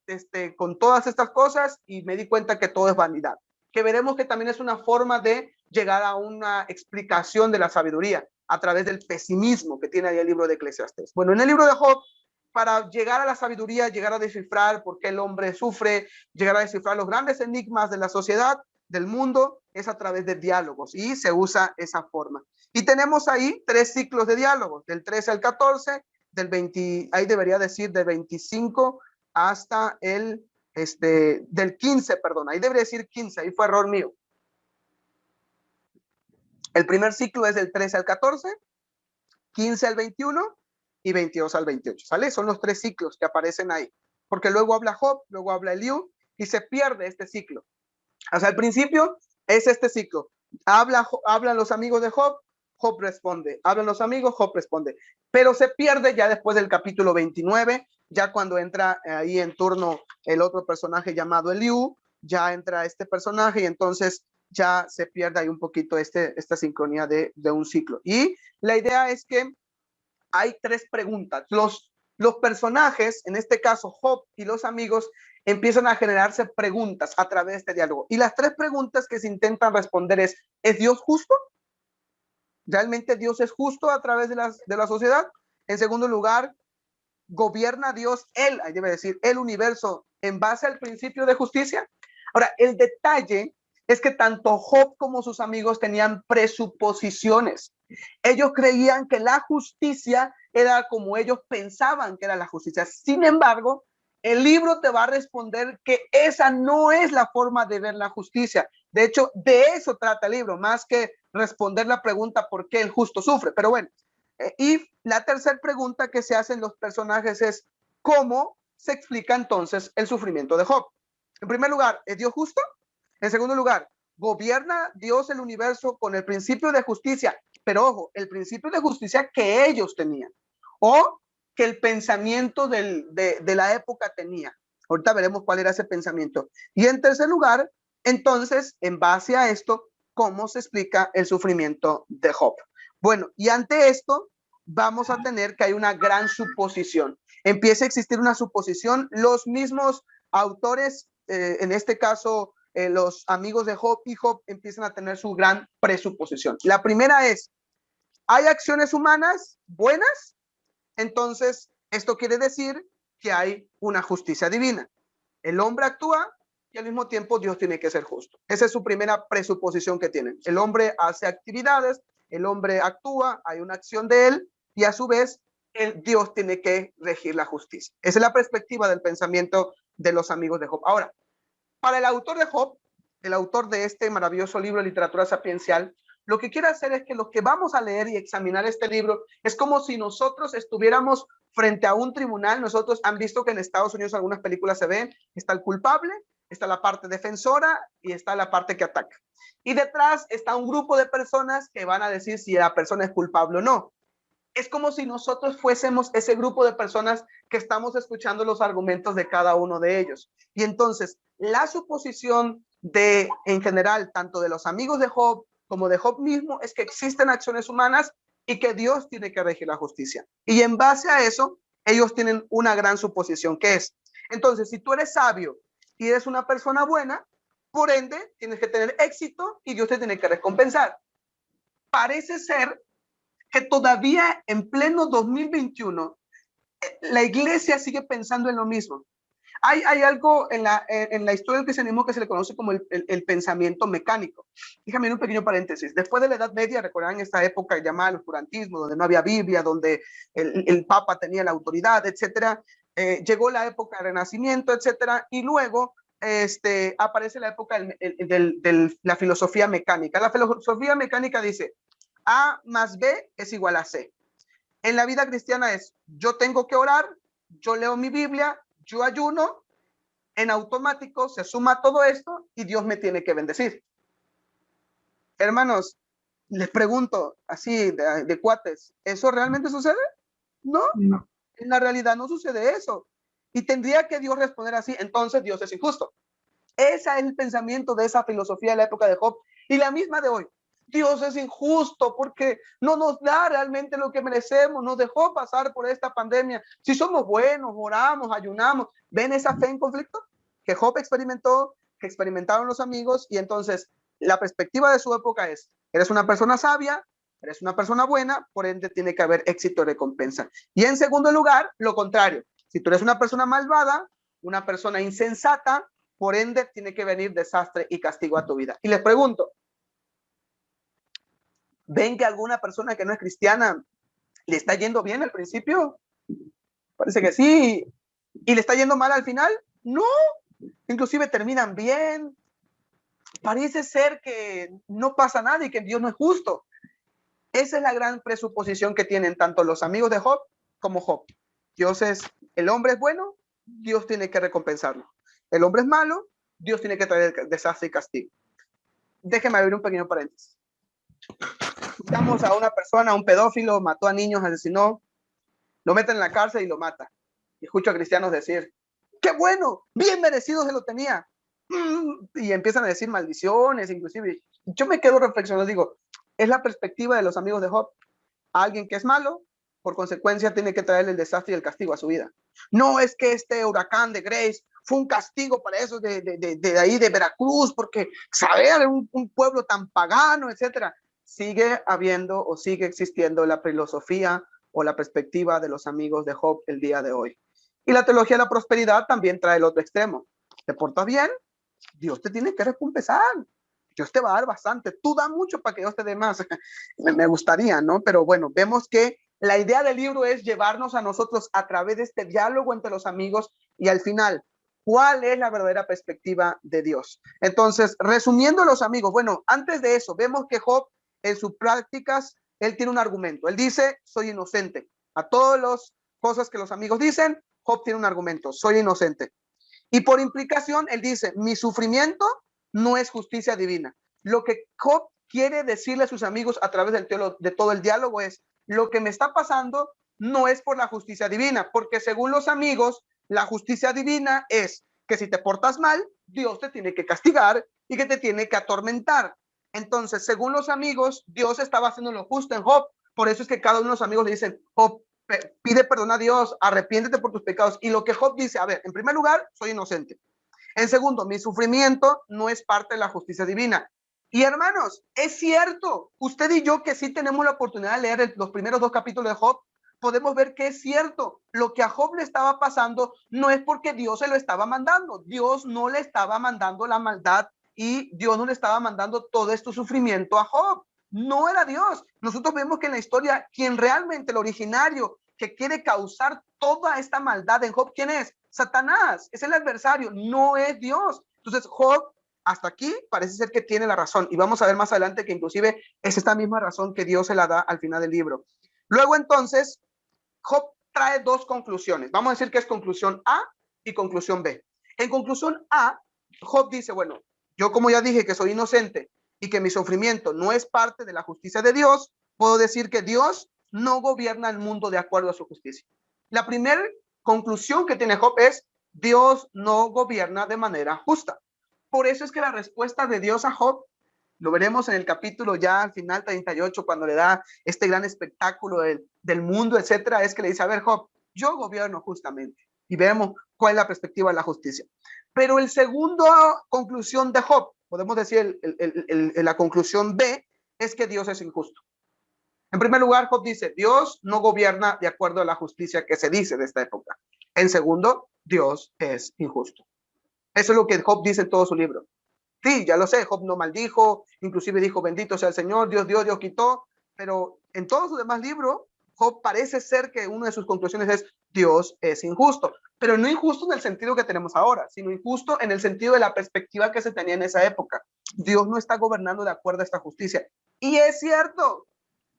con todas estas cosas y me di cuenta que todo es vanidad. Que veremos que también es una forma de llegar a una explicación de la sabiduría a través del pesimismo que tiene ahí el libro de Eclesiastés. Bueno, en el libro de Job, para llegar a la sabiduría, llegar a descifrar por qué el hombre sufre, llegar a descifrar los grandes enigmas de la sociedad, del mundo, es a través de diálogos, y se usa esa forma. Y tenemos ahí 3 ciclos de diálogos, del 13 al 14, del 20, ahí debería decir del 25 hasta el del 15, perdón, ahí debería decir 15, ahí fue error mío. El primer ciclo es del 13 al 14, 15 al 21 y 22 al 28, ¿sale? Son los 3 ciclos que aparecen ahí, porque luego habla Job, luego habla Eliú, y se pierde este ciclo. Hasta el principio es este ciclo. Hablan los amigos de Job, Job responde. Hablan los amigos, Job responde. Pero se pierde ya después del capítulo 29, ya cuando entra ahí en turno el otro personaje llamado Eliú, ya entra este personaje, y entonces ya se pierde ahí un poquito esta sincronía de un ciclo. Y la idea es que hay tres preguntas. Los personajes, en este caso Job y los amigos, empiezan a generarse preguntas a través de este diálogo. Y las tres preguntas que se intentan responder ¿es Dios justo? ¿Realmente Dios es justo a través de la sociedad? En segundo lugar, ¿gobierna Dios ahí debe decir, el universo en base al principio de justicia? Ahora, el detalle es que tanto Job como sus amigos tenían presuposiciones. Ellos creían que la justicia era como ellos pensaban que era la justicia. Sin embargo, el libro te va a responder que esa no es la forma de ver la justicia. De hecho, de eso trata el libro, más que responder la pregunta por qué el justo sufre. Pero bueno, y la tercera pregunta que se hacen los personajes es ¿cómo se explica entonces el sufrimiento de Job? En primer lugar, ¿es Dios justo? En segundo lugar, ¿gobierna Dios el universo con el principio de justicia? Pero ojo, el principio de justicia que ellos tenían o que el pensamiento de la época tenía. Ahorita veremos cuál era ese pensamiento. Y en tercer lugar, entonces, en base a esto, ¿cómo se explica el sufrimiento de Job? Bueno, y ante esto vamos a tener que hay una gran suposición. Empieza a existir una suposición. Los mismos autores, en este caso, los amigos de Job y Job empiezan a tener su gran presuposición. La primera es, ¿hay acciones humanas buenas? Entonces, esto quiere decir que hay una justicia divina. El hombre actúa y al mismo tiempo Dios tiene que ser justo. Esa es su primera presuposición que tienen. El hombre hace actividades, el hombre actúa, hay una acción de él y a su vez Dios tiene que regir la justicia. Esa es la perspectiva del pensamiento de los amigos de Job. Ahora, para el autor de Job, el autor de este maravilloso libro de literatura sapiencial, lo que quiere hacer es que lo que vamos a leer y examinar este libro es como si nosotros estuviéramos frente a un tribunal. Nosotros han visto que en Estados Unidos algunas películas se ven, está el culpable, está la parte defensora y está la parte que ataca. Y detrás está un grupo de personas que van a decir si la persona es culpable o no. Es como si nosotros fuésemos ese grupo de personas que estamos escuchando los argumentos de cada uno de ellos. Y entonces, la suposición en general, tanto de los amigos de Job como de Job mismo, es que existen acciones humanas y que Dios tiene que regir la justicia. Y en base a eso, ellos tienen una gran suposición, que es, entonces, si tú eres sabio y eres una persona buena, por ende, tienes que tener éxito y Dios te tiene que recompensar. Parece ser que todavía en pleno 2021 la iglesia sigue pensando en lo mismo. Hay algo en la historia del cristianismo que se le conoce como el pensamiento mecánico. Déjame un pequeño paréntesis. Después de la Edad Media, recordarán esta época llamada el oscurantismo, donde no había Biblia, donde el Papa tenía la autoridad, etcétera. Llegó la época del Renacimiento, etcétera, y luego aparece la época de la filosofía mecánica. La filosofía mecánica dice, A más B es igual a C. En la vida cristiana es, yo tengo que orar, yo leo mi Biblia, yo ayuno, en automático se suma todo esto y Dios me tiene que bendecir. Hermanos, les pregunto así de cuates, ¿eso realmente sucede? No, No. en la realidad no sucede eso. Y tendría que Dios responder así, entonces Dios es injusto. Ese es el pensamiento de esa filosofía de la época de Job y la misma de hoy. Dios es injusto porque no nos da realmente lo que merecemos, nos dejó pasar por esta pandemia. Si somos buenos, oramos, ayunamos, ¿ven esa fe en conflicto que Job experimentó, que experimentaron los amigos? Y entonces la perspectiva de su época es, eres una persona sabia, eres una persona buena, por ende tiene que haber éxito y recompensa. Y en segundo lugar, lo contrario, si tú eres una persona malvada, una persona insensata, por ende tiene que venir desastre y castigo a tu vida. Y les pregunto, ¿ven que alguna persona que no es cristiana le está yendo bien al principio? Parece que sí. ¿Y le está yendo mal al final? No. Inclusive terminan bien. Parece ser que no pasa nada y que Dios no es justo. Esa es la gran presuposición que tienen tanto los amigos de Job como Job. Dios es, el hombre es bueno, Dios tiene que recompensarlo. El hombre es malo, Dios tiene que traer desastre y castigo. Déjeme abrir un pequeño paréntesis. Escuchamos a una persona, un pedófilo, mató a niños, asesinó, lo meten en la cárcel y lo mata. Y escucho a cristianos decir, ¡qué bueno! Bien merecido se lo tenía. y empiezan a decir maldiciones, inclusive. Yo me quedo reflexionando, digo, es la perspectiva de los amigos de Job. Alguien que es malo, por consecuencia tiene que traerle el desastre y el castigo a su vida. No es que este huracán de Grace fue un castigo para esos de ahí de Veracruz, porque saber un pueblo tan pagano, etcétera. Sigue habiendo o sigue existiendo la filosofía o la perspectiva de los amigos de Job el día de hoy. Y la teología de la prosperidad también trae el otro extremo. ¿Te portas bien? Dios te tiene que recompensar. Dios te va a dar bastante. Tú da mucho para que Dios te dé más. Me gustaría, ¿no? Pero bueno, vemos que la idea del libro es llevarnos a nosotros a través de este diálogo entre los amigos y al final, ¿cuál es la verdadera perspectiva de Dios? Entonces, resumiendo los amigos, bueno, antes de eso, vemos que Job en sus prácticas, él tiene un argumento. Él dice, soy inocente. A todas las cosas que los amigos dicen, Job tiene un argumento, soy inocente. Y por implicación, él dice, mi sufrimiento no es justicia divina. Lo que Job quiere decirle a sus amigos a través de todo el diálogo es, lo que me está pasando no es por la justicia divina, porque según los amigos, la justicia divina es que si te portas mal, Dios te tiene que castigar y que te tiene que atormentar. Entonces, según los amigos, Dios estaba haciendo lo justo en Job. Por eso es que cada uno de los amigos le dicen, Job, pide perdón a Dios, arrepiéntete por tus pecados. Y lo que Job dice, a ver, en primer lugar, soy inocente. En segundo, mi sufrimiento no es parte de la justicia divina. Y hermanos, es cierto, usted y yo que sí tenemos la oportunidad de leer los primeros 2 capítulos de Job, podemos ver que es cierto, lo que a Job le estaba pasando no es porque Dios se lo estaba mandando, Dios no le estaba mandando la maldad y Dios no le estaba mandando todo este sufrimiento a Job, no era Dios. Nosotros vemos que en la historia, quien realmente el originario que quiere causar toda esta maldad en Job, ¿quién es? Satanás, es el adversario, no es Dios. Entonces Job hasta aquí parece ser que tiene la razón y vamos a ver más adelante que inclusive es esta misma razón que Dios se la da al final del libro. Luego entonces Job trae 2 conclusiones. Vamos a decir que es conclusión A y conclusión B. En conclusión A, Job dice, bueno, yo como ya dije que soy inocente y que mi sufrimiento no es parte de la justicia de Dios, puedo decir que Dios no gobierna el mundo de acuerdo a su justicia. La primera conclusión que tiene Job es, Dios no gobierna de manera justa. Por eso es que la respuesta de Dios a Job, lo veremos en el capítulo ya al final 38, cuando le da este gran espectáculo del mundo, etcétera, es que le dice, a ver Job, yo gobierno justamente. Y vemos cuál es la perspectiva de la justicia. Pero el segundo conclusión de Job, podemos decir la conclusión B, es que Dios es injusto. En primer lugar, Job dice, Dios no gobierna de acuerdo a la justicia que se dice de esta época. En segundo, Dios es injusto. Eso es lo que Job dice en todo su libro. Sí, ya lo sé, Job no maldijo, inclusive dijo, bendito sea el Señor, Dios dio, Dios quitó, pero en todo su demás libro, Job parece ser que una de sus conclusiones es, Dios es injusto, pero no injusto en el sentido que tenemos ahora, sino injusto en el sentido de la perspectiva que se tenía en esa época. Dios no está gobernando de acuerdo a esta justicia. Y es cierto,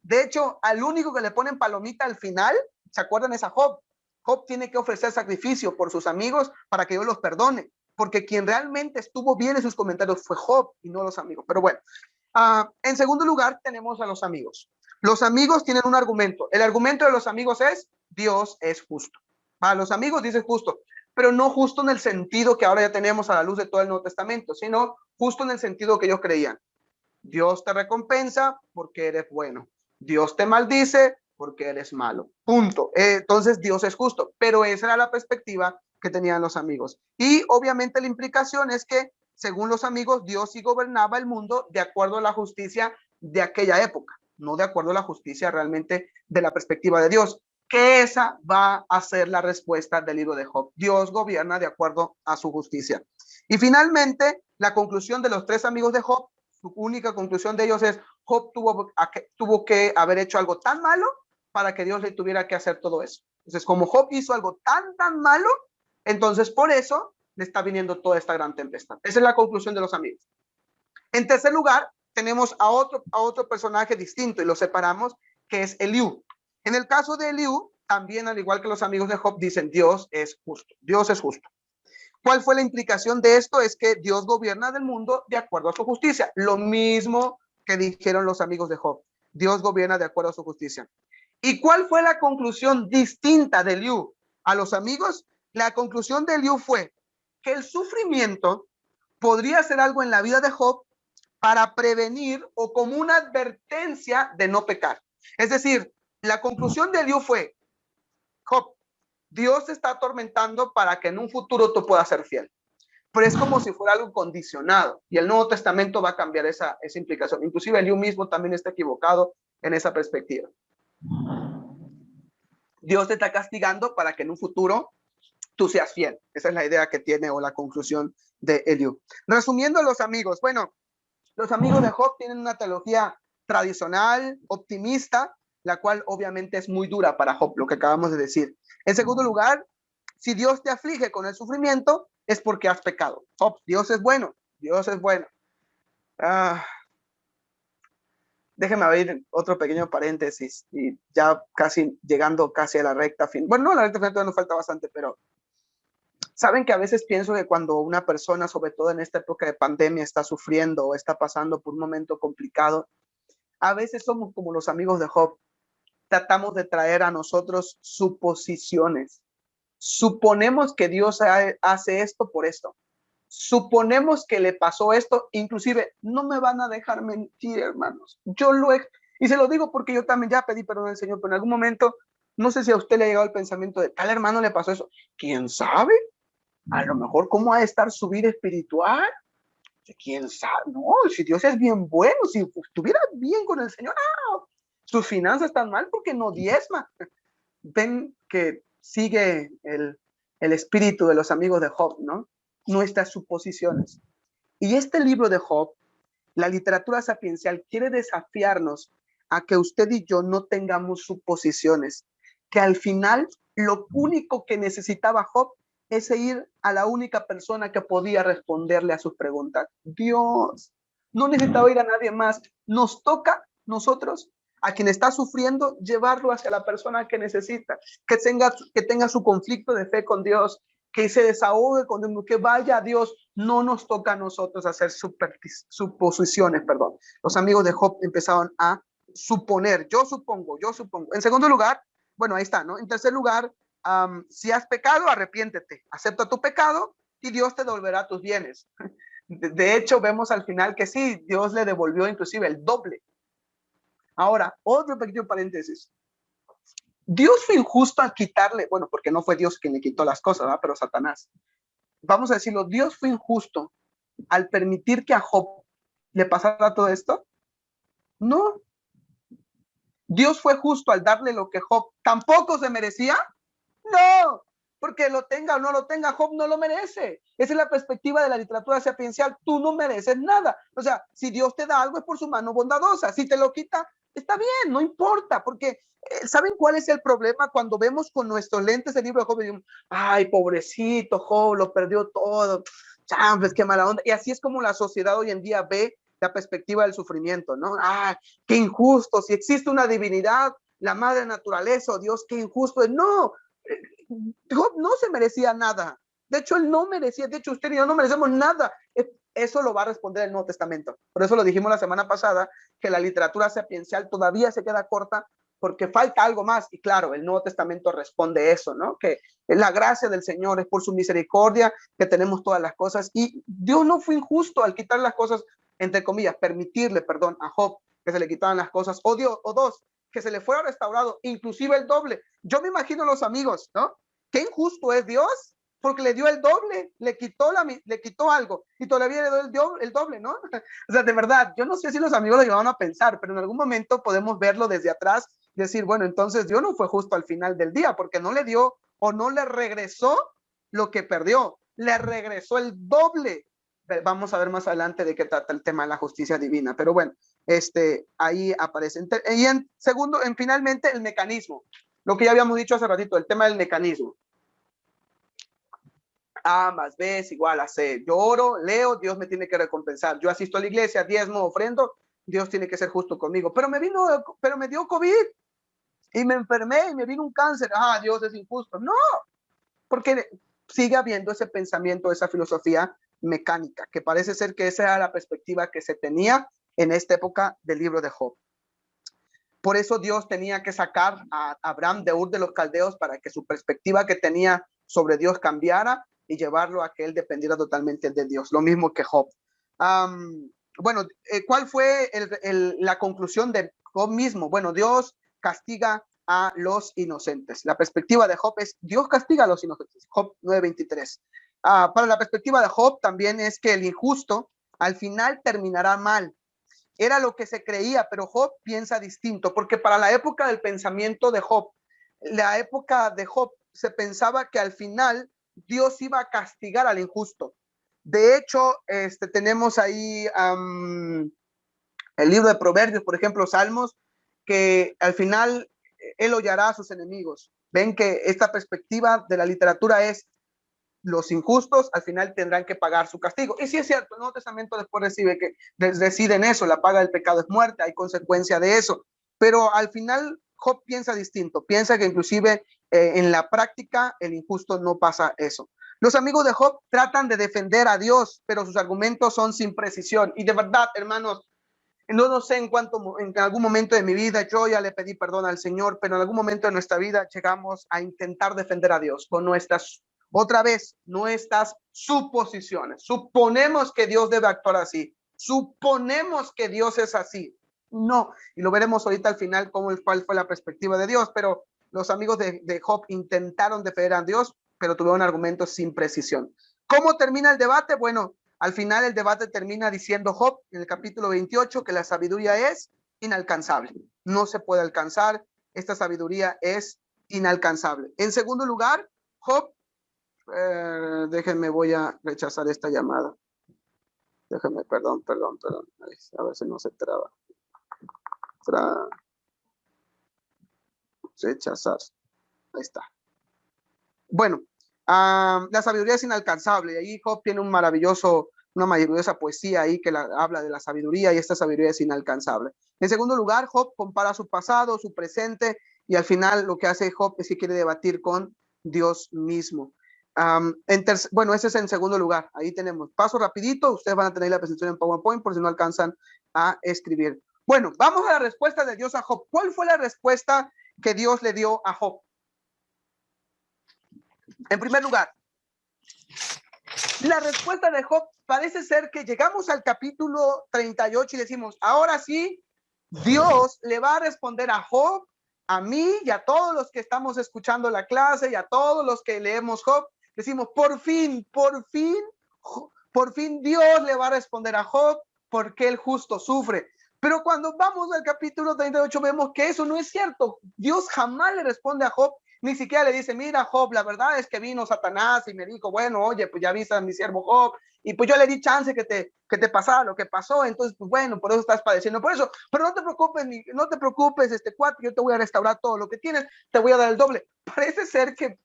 de hecho, al único que le ponen palomita al final, ¿se acuerdan? Es a Job. Job tiene que ofrecer sacrificio por sus amigos para que Dios los perdone, porque quien realmente estuvo bien en sus comentarios fue Job y no los amigos. Pero bueno, en segundo lugar tenemos a los amigos. Los amigos tienen un argumento. El argumento de los amigos es, Dios es justo. Para los amigos dice justo, pero no justo en el sentido que ahora ya tenemos a la luz de todo el Nuevo Testamento, sino justo en el sentido que ellos creían. Dios te recompensa porque eres bueno. Dios te maldice porque eres malo. Punto. Entonces Dios es justo, pero esa era la perspectiva que tenían los amigos. Y obviamente la implicación es que, según los amigos, Dios sí gobernaba el mundo de acuerdo a la justicia de aquella época, no de acuerdo a la justicia realmente de la perspectiva de Dios. Que esa va a ser la respuesta del libro de Job. Dios gobierna de acuerdo a su justicia. Y finalmente, la conclusión de los 3 amigos de Job, su única conclusión de ellos es, Job tuvo que haber hecho algo tan malo para que Dios le tuviera que hacer todo eso. Entonces, como Job hizo algo tan malo, entonces por eso le está viniendo toda esta gran tempestad. Esa es la conclusión de los amigos. En tercer lugar, tenemos a otro personaje distinto y lo separamos, que es Eliú. En el caso de Eliú, también al igual que los amigos de Job, dicen Dios es justo. Dios es justo. ¿Cuál fue la implicación de esto? Es que Dios gobierna del mundo de acuerdo a su justicia. Lo mismo que dijeron los amigos de Job. Dios gobierna de acuerdo a su justicia. ¿Y cuál fue la conclusión distinta de Eliú a los amigos? La conclusión de Eliú fue que el sufrimiento podría ser algo en la vida de Job para prevenir o como una advertencia de no pecar. Es decir, la conclusión de Eliú fue, Job, Dios te está atormentando para que en un futuro tú puedas ser fiel. Pero es como si fuera algo condicionado y el Nuevo Testamento va a cambiar esa implicación. Inclusive Eliú mismo también está equivocado en esa perspectiva. Dios te está castigando para que en un futuro tú seas fiel. Esa es la idea que tiene o la conclusión de Eliú. Resumiendo, los amigos, bueno, los amigos de Job tienen una teología tradicional, optimista, la cual obviamente es muy dura para Job, lo que acabamos de decir. En segundo lugar, si Dios te aflige con el sufrimiento, es porque has pecado. Job, Dios es bueno, Dios es bueno. Déjeme abrir otro pequeño paréntesis y ya casi llegando casi a la recta final. Bueno, no, a la recta final todavía nos falta bastante, pero saben que a veces pienso que cuando una persona, sobre todo en esta época de pandemia, está sufriendo o está pasando por un momento complicado, a veces somos como los amigos de Job, tratamos de traer a nosotros suposiciones. Suponemos que Dios hace esto por esto. Suponemos que le pasó esto, inclusive no me van a dejar mentir, hermanos. Y se lo digo porque yo también ya pedí perdón al Señor, pero en algún momento, no sé si a usted le ha llegado el pensamiento de tal hermano le pasó eso. ¿Quién sabe? A lo mejor cómo ha de estar su vida espiritual. ¿Quién sabe? No, si Dios es bien bueno, si estuviera bien con el Señor, sus finanzas están mal porque no diezma. Ven que sigue el espíritu de los amigos de Job, ¿no? Nuestras suposiciones. Y este libro de Job, la literatura sapiencial, quiere desafiarnos a que usted y yo no tengamos suposiciones, que al final lo único que necesitaba Job es ir a la única persona que podía responderle a sus preguntas. Dios. No necesitaba ir a nadie más. Nos toca, nosotros, a quien está sufriendo, llevarlo hacia la persona que necesita, que tenga su conflicto de fe con Dios, que se desahogue con Dios, que vaya a Dios. No nos toca a nosotros hacer suposiciones, perdón. Los amigos de Job empezaron a suponer, yo supongo. En segundo lugar, bueno, ahí está, ¿no? En tercer lugar, si has pecado, arrepiéntete, acepta tu pecado y Dios te devolverá tus bienes. De hecho, vemos al final que sí, Dios le devolvió inclusive el doble. Ahora, otro pequeño paréntesis. Dios fue injusto al quitarle, bueno, porque no fue Dios quien le quitó las cosas, ¿verdad? Pero Satanás. Vamos a decirlo, Dios fue injusto al permitir que a Job le pasara todo esto. No. Dios fue justo al darle lo que Job tampoco se merecía. No, porque lo tenga o no lo tenga, Job no lo merece. Esa es la perspectiva de la literatura sapiencial. Tú no mereces nada. O sea, si Dios te da algo es por su mano bondadosa. Si te lo quita, está bien, no importa, porque ¿saben cuál es el problema? Cuando vemos con nuestros lentes el libro de Job y decimos, ay, pobrecito Job, lo perdió todo. Chambres, qué mala onda. Y así es como la sociedad hoy en día ve la perspectiva del sufrimiento, ¿no? Ah, qué injusto. Si existe una divinidad, la madre naturaleza, o Dios, qué injusto es. No, Job no se merecía nada. De hecho, él no merecía, de hecho, usted y yo no merecemos nada. Eso lo va a responder el Nuevo Testamento. Por eso lo dijimos la semana pasada, que la literatura sapiencial todavía se queda corta porque falta algo más. Y claro, el Nuevo Testamento responde eso, ¿no? Que la gracia del Señor es por su misericordia que tenemos todas las cosas. Y Dios no fue injusto al quitar las cosas, entre comillas, permitirle, perdón, a Job que se le quitaran las cosas. O Dios, o dos, que se le fuera restaurado, inclusive el doble. Yo me imagino a los amigos, ¿no? Qué injusto es Dios, porque le dio el doble, le quitó algo y todavía le dio el doble, ¿no? O sea, de verdad, yo no sé si los amigos lo llevaban a pensar, pero en algún momento podemos verlo desde atrás y decir, bueno, entonces Dios no fue justo al final del día, porque no le dio o no le regresó lo que perdió, le regresó el doble. Vamos a ver más adelante de qué trata el tema de la justicia divina, pero bueno, ahí aparece. Y finalmente el mecanismo, lo que ya habíamos dicho hace ratito, el tema del mecanismo. A más B es igual a C. Yo oro, leo, Dios me tiene que recompensar. Yo asisto a la iglesia, diezmo, ofrendo, Dios tiene que ser justo conmigo. Pero me dio COVID y me enfermé y me vino un cáncer. Dios es injusto. No, porque sigue habiendo ese pensamiento, esa filosofía mecánica, que parece ser que esa era la perspectiva que se tenía en esta época del libro de Job. Por eso Dios tenía que sacar a Abraham de Ur de los Caldeos para que su perspectiva que tenía sobre Dios cambiara. y llevarlo a que él dependiera totalmente de Dios, lo mismo que Job. Bueno, ¿cuál fue la conclusión de Job mismo? Bueno, Dios castiga a los inocentes. La perspectiva de Job es Dios castiga a los inocentes. Job 9:23. Para la perspectiva de Job también es que el injusto al final terminará mal. Era lo que se creía, pero Job piensa distinto, porque para la época del pensamiento de Job, la época de Job, se pensaba que al final Dios iba a castigar al injusto. De hecho, tenemos ahí el libro de Proverbios, por ejemplo, Salmos, que al final él hollará a sus enemigos. Ven que esta perspectiva de la literatura es los injustos al final tendrán que pagar su castigo. Y sí es cierto, el Nuevo Testamento después deciden eso, la paga del pecado es muerte, hay consecuencia de eso. Pero al final Job piensa distinto, piensa que inclusive en la práctica el injusto no pasa eso. Los amigos de Job tratan de defender a Dios, pero sus argumentos son sin precisión. Y de verdad, hermanos, no sé en algún momento de mi vida yo ya le pedí perdón al Señor, pero en algún momento de nuestra vida llegamos a intentar defender a Dios con nuestras suposiciones. Suponemos que Dios debe actuar así. Suponemos que Dios es así. No, y lo veremos ahorita al final cuál fue la perspectiva de Dios, pero los amigos de Job intentaron defender a Dios, pero tuvieron argumentos sin precisión. ¿Cómo termina el debate? Bueno, al final el debate termina diciendo Job en el capítulo 28 que la sabiduría es inalcanzable. No se puede alcanzar. Esta sabiduría es inalcanzable. En segundo lugar, Job, déjenme, voy a rechazar esta llamada. Déjenme, perdón. A ver si no se traba. Rechazar. Ahí está. Bueno, la sabiduría es inalcanzable. Y ahí Job tiene una maravillosa poesía ahí que habla de la sabiduría, y esta sabiduría es inalcanzable. En segundo lugar, Job compara su pasado, su presente, y al final lo que hace Job es que quiere debatir con Dios mismo. Bueno, ese es en segundo lugar. Ahí tenemos. Paso rapidito. Ustedes van a tener la presentación en PowerPoint por si no alcanzan a escribir. Bueno, vamos a la respuesta de Dios a Job. ¿Cuál fue la respuesta que Dios le dio a Job? En primer lugar, la respuesta de Job parece ser que llegamos al capítulo 38 y decimos, ahora sí, Dios le va a responder a Job, a mí y a todos los que estamos escuchando la clase y a todos los que leemos Job. Decimos, por fin Dios le va a responder a Job porque el justo sufre. Pero cuando vamos al capítulo 38 vemos que eso no es cierto. Dios jamás le responde a Job. Ni siquiera le dice, mira Job, la verdad es que vino Satanás y me dijo, bueno, oye, pues ya viste a mi siervo Job, y pues yo le di chance que te pasara lo que pasó, entonces pues bueno, por eso estás padeciendo por eso, pero no te preocupes, cuate, yo te voy a restaurar todo lo que tienes, te voy a dar el doble. Parece ser que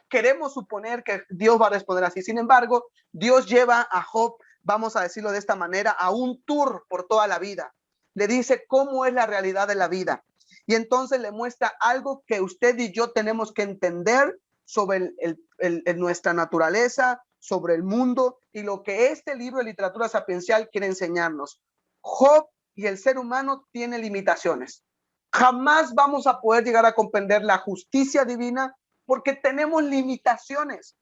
queremos suponer que Dios va a responder así. Sin embargo, Dios lleva a Job, vamos a decirlo de esta manera, a un tour por toda la vida. Le dice cómo es la realidad de la vida. Y entonces le muestra algo que usted y yo tenemos que entender sobre nuestra naturaleza, sobre el mundo y lo que este libro de literatura sapiencial quiere enseñarnos. Job y el ser humano tiene limitaciones. Jamás vamos a poder llegar a comprender la justicia divina porque tenemos limitaciones.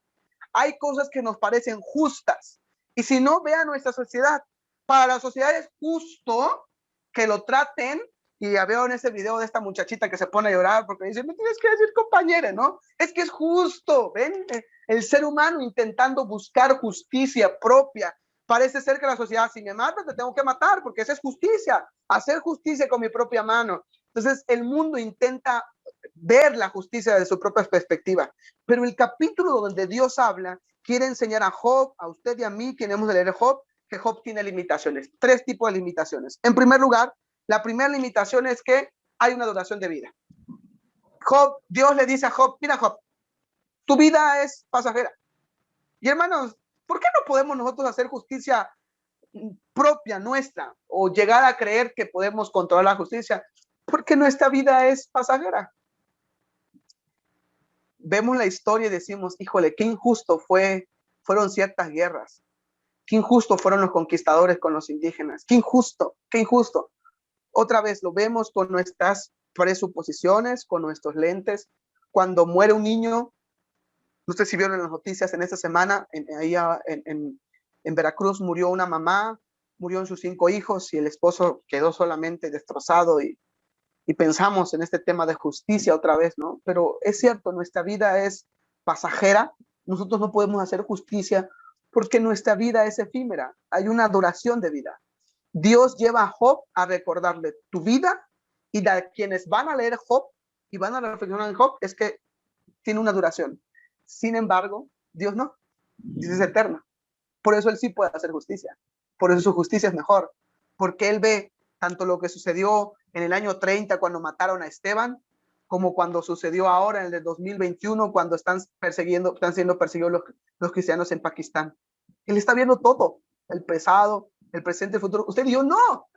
Hay cosas que nos parecen justas. Y si no, vea nuestra sociedad. Para la sociedad es justo que lo traten. Y ya veo en ese video de esta muchachita que se pone a llorar porque dice, me tienes que decir compañera, ¿no? Es que es justo. Ven, el ser humano intentando buscar justicia propia. Parece ser que la sociedad, si me matas, te tengo que matar porque esa es justicia. Hacer justicia con mi propia mano. Entonces, el mundo intenta ver la justicia desde su propia perspectiva. Pero el capítulo donde Dios habla quiere enseñar a Job, a usted y a mí, quien hemos de leer Job, que Job tiene limitaciones. 3 tipos de limitaciones. En primer lugar, la primera limitación es que hay una duración de vida. Job, Dios le dice a Job, mira Job, tu vida es pasajera. Y hermanos, ¿por qué no podemos nosotros hacer justicia propia nuestra o llegar a creer que podemos controlar la justicia? Porque nuestra vida es pasajera. Vemos la historia y decimos, híjole, qué injusto fueron ciertas guerras, qué injusto fueron los conquistadores con los indígenas, qué injusto. Otra vez lo vemos con nuestras presuposiciones, con nuestros lentes. Cuando muere un niño, No sé si vieron en las noticias en esta semana, en Veracruz murió una mamá, murieron sus 5 hijos y el esposo quedó solamente destrozado y pensamos en este tema de justicia otra vez, ¿no? Pero es cierto, nuestra vida es pasajera, nosotros no podemos hacer justicia porque nuestra vida es efímera, hay una duración de vida. Dios lleva a Job a recordarle tu vida y de quienes van a leer Job y van a reflexionar en Job es que tiene una duración. Sin embargo, Dios no, Dios es eterno. Por eso Él sí puede hacer justicia, por eso su justicia es mejor, porque Él ve tanto lo que sucedió en el año 30 cuando mataron a Esteban, como cuando sucedió ahora en el 2021 cuando están siendo perseguidos los cristianos en Pakistán. Él está viendo todo, el pasado, el presente, el futuro. Usted y yo no.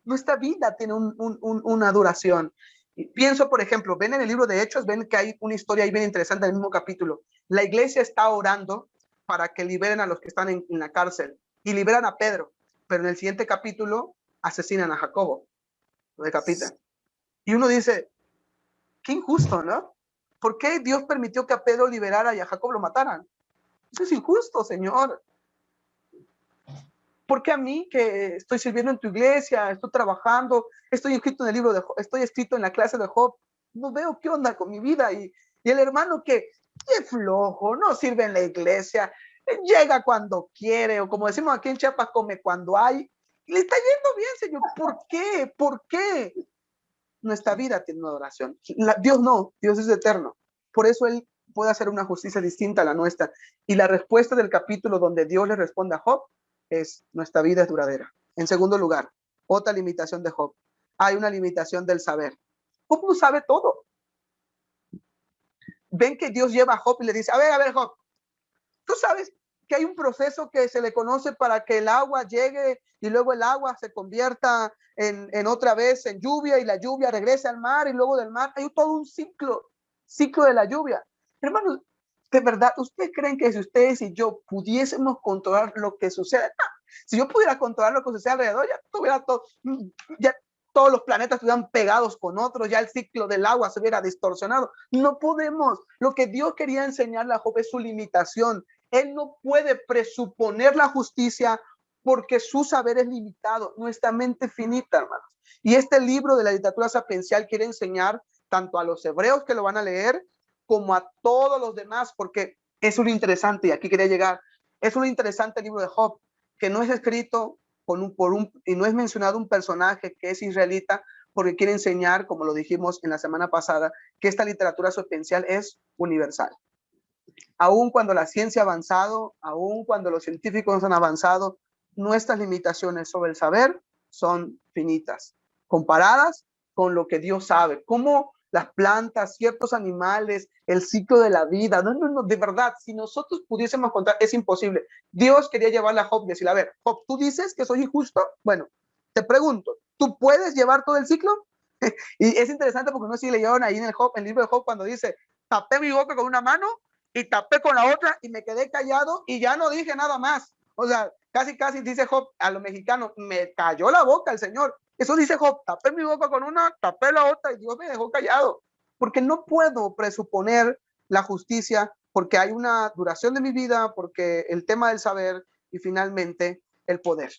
Nuestra vida tiene una duración. Y pienso, por ejemplo, ven en el libro de Hechos, ven que hay una historia ahí bien interesante en el mismo capítulo. La iglesia está orando para que liberen a los que están en la cárcel y liberan a Pedro, pero en el siguiente capítulo asesinan a Jacobo, lo decapitan. Y uno dice, qué injusto, ¿no? ¿Por qué Dios permitió que a Pedro liberara y a Jacobo lo mataran? Eso es injusto, Señor. ¿Por qué a mí, que estoy sirviendo en tu iglesia, estoy trabajando, estoy escrito en el libro de Job, estoy escrito en la clase de Job, no veo qué onda con mi vida? Y el hermano que es flojo, no sirve en la iglesia, llega cuando quiere, o como decimos aquí en Chiapas, come cuando hay, y le está yendo bien, Señor. ¿Por qué? ¿Por qué? Nuestra vida tiene una oración. Dios no, Dios es eterno. Por eso Él puede hacer una justicia distinta a la nuestra. Y la respuesta del capítulo donde Dios le responde a Job es: nuestra vida es duradera. En segundo lugar, otra limitación de Job. Hay una limitación del saber. Job no sabe todo. Ven que Dios lleva a Job y le dice: a ver, Job, tú sabes que hay un proceso que se le conoce para que el agua llegue y luego el agua se convierta en otra vez en lluvia y la lluvia regrese al mar y luego del mar hay todo un ciclo de la lluvia. Hermanos, de verdad, ¿ustedes creen que si ustedes y yo pudiésemos controlar lo que sucede? No. Si yo pudiera controlar lo que sucede alrededor, ya tuviera todo, ya todos los planetas estuvieran pegados con otros, ya el ciclo del agua se hubiera distorsionado. No podemos. Lo que Dios quería enseñarle a Job es su limitación. Él no puede presuponer la justicia porque su saber es limitado, nuestra mente es finita, hermanos. Y este libro de la literatura sapiencial quiere enseñar tanto a los hebreos que lo van a leer como a todos los demás, porque es un interesante, y aquí quería llegar, es un interesante libro de Job, que no es escrito y no es mencionado un personaje que es israelita, porque quiere enseñar, como lo dijimos en la semana pasada, que esta literatura sapiencial es universal. Aun cuando la ciencia ha avanzado, aun cuando los científicos han avanzado, nuestras limitaciones sobre el saber son finitas, comparadas con lo que Dios sabe. Cómo las plantas, ciertos animales, el ciclo de la vida. No, de verdad, si nosotros pudiésemos contar, es imposible. Dios quería llevarle a Job y decirle: a ver, Job, ¿tú dices que soy injusto? Bueno, te pregunto, ¿tú puedes llevar todo el ciclo? Y es interesante porque no sé si leyeron ahí en el libro de Job, cuando dice: tapé mi boca con una mano y tapé con la otra y me quedé callado y ya no dije nada más. O sea, casi dice Job a los mexicanos: me cayó la boca el Señor. Eso dice Job: tapé mi boca con una, tapé la otra y Dios me dejó callado. Porque no puedo presuponer la justicia, porque hay una duración de mi vida, porque el tema del saber y finalmente el poder.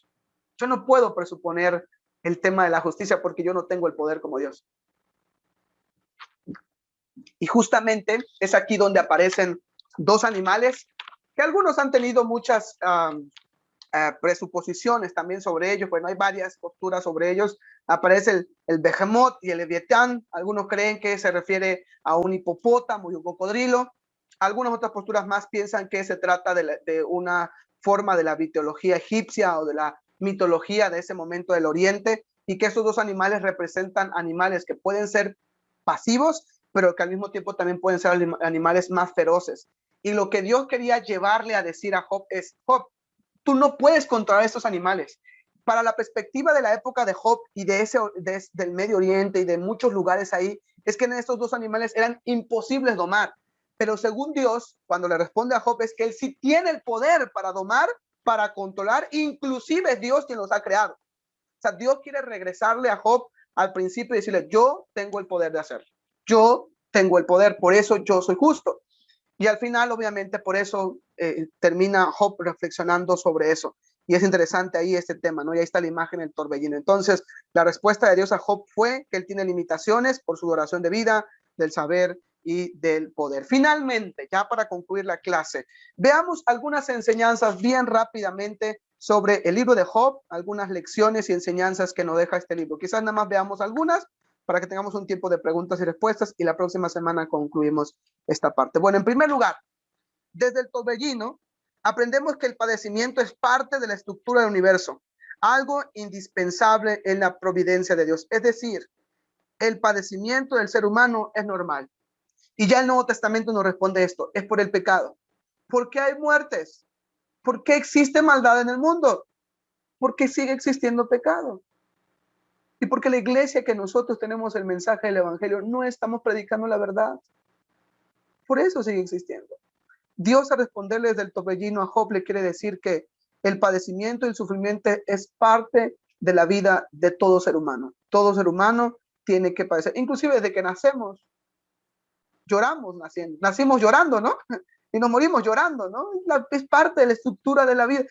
Yo no puedo presuponer el tema de la justicia porque yo no tengo el poder como Dios. Y justamente es aquí donde aparecen dos animales que algunos han tenido muchas presuposiciones también sobre ellos. Bueno, hay varias posturas sobre ellos. Aparece el Behemoth y el Leviatán. Algunos creen que se refiere a un hipopótamo y un cocodrilo. Algunas otras posturas más piensan que se trata de una forma de la mitología egipcia o de la mitología de ese momento del Oriente, y que esos dos animales representan animales que pueden ser pasivos, pero que al mismo tiempo también pueden ser animales más feroces. Y lo que Dios quería llevarle a decir a Job es: Job, tú no puedes controlar estos animales. Para la perspectiva de la época de Job y del Medio Oriente y de muchos lugares ahí, es que en estos dos animales eran imposibles domar. Pero según Dios, cuando le responde a Job, es que él sí tiene el poder para domar, para controlar, inclusive es Dios quien los ha creado. O sea, Dios quiere regresarle a Job al principio y decirle: yo tengo el poder de hacerlo. Yo tengo el poder, por eso yo soy justo. Y al final, obviamente, por eso termina Job reflexionando sobre eso. Y es interesante ahí este tema, ¿no? Y ahí está la imagen del torbellino. Entonces, la respuesta de Dios a Job fue que él tiene limitaciones por su duración de vida, del saber y del poder. Finalmente, ya para concluir la clase, veamos algunas enseñanzas bien rápidamente sobre el libro de Job, algunas lecciones y enseñanzas que nos deja este libro. Quizás nada más veamos algunas para que tengamos un tiempo de preguntas y respuestas y la próxima semana concluimos esta parte. Bueno, en primer lugar, desde el torbellino aprendemos que el padecimiento es parte de la estructura del universo, algo indispensable en la providencia de Dios. Es decir, el padecimiento del ser humano es normal. Y ya el Nuevo Testamento nos responde esto, es por el pecado. ¿Por qué hay muertes? ¿Por qué existe maldad en el mundo? Porque sigue existiendo pecado. Y porque la iglesia que nosotros tenemos el mensaje del evangelio no estamos predicando la verdad. Por eso sigue existiendo. Dios, a responderle desde el torbellino a Job, le quiere decir que el padecimiento y el sufrimiento es parte de la vida de todo ser humano. Todo ser humano tiene que padecer. Inclusive desde que nacemos, lloramos naciendo. Nacimos llorando, ¿no? Y nos morimos llorando, ¿no? Es parte de la estructura de la vida.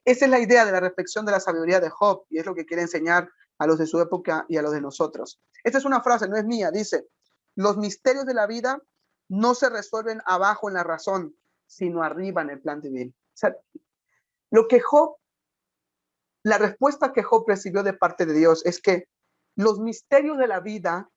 Esa es la idea de la reflexión de la sabiduría de Job y es lo que quiere enseñar a los de su época y a los de nosotros. Esta es una frase, no es mía, dice, los misterios de la vida no se resuelven abajo en la razón, sino arriba en el plan divino. O sea, lo que Job, la respuesta que Job recibió de parte de Dios es que los misterios de la vida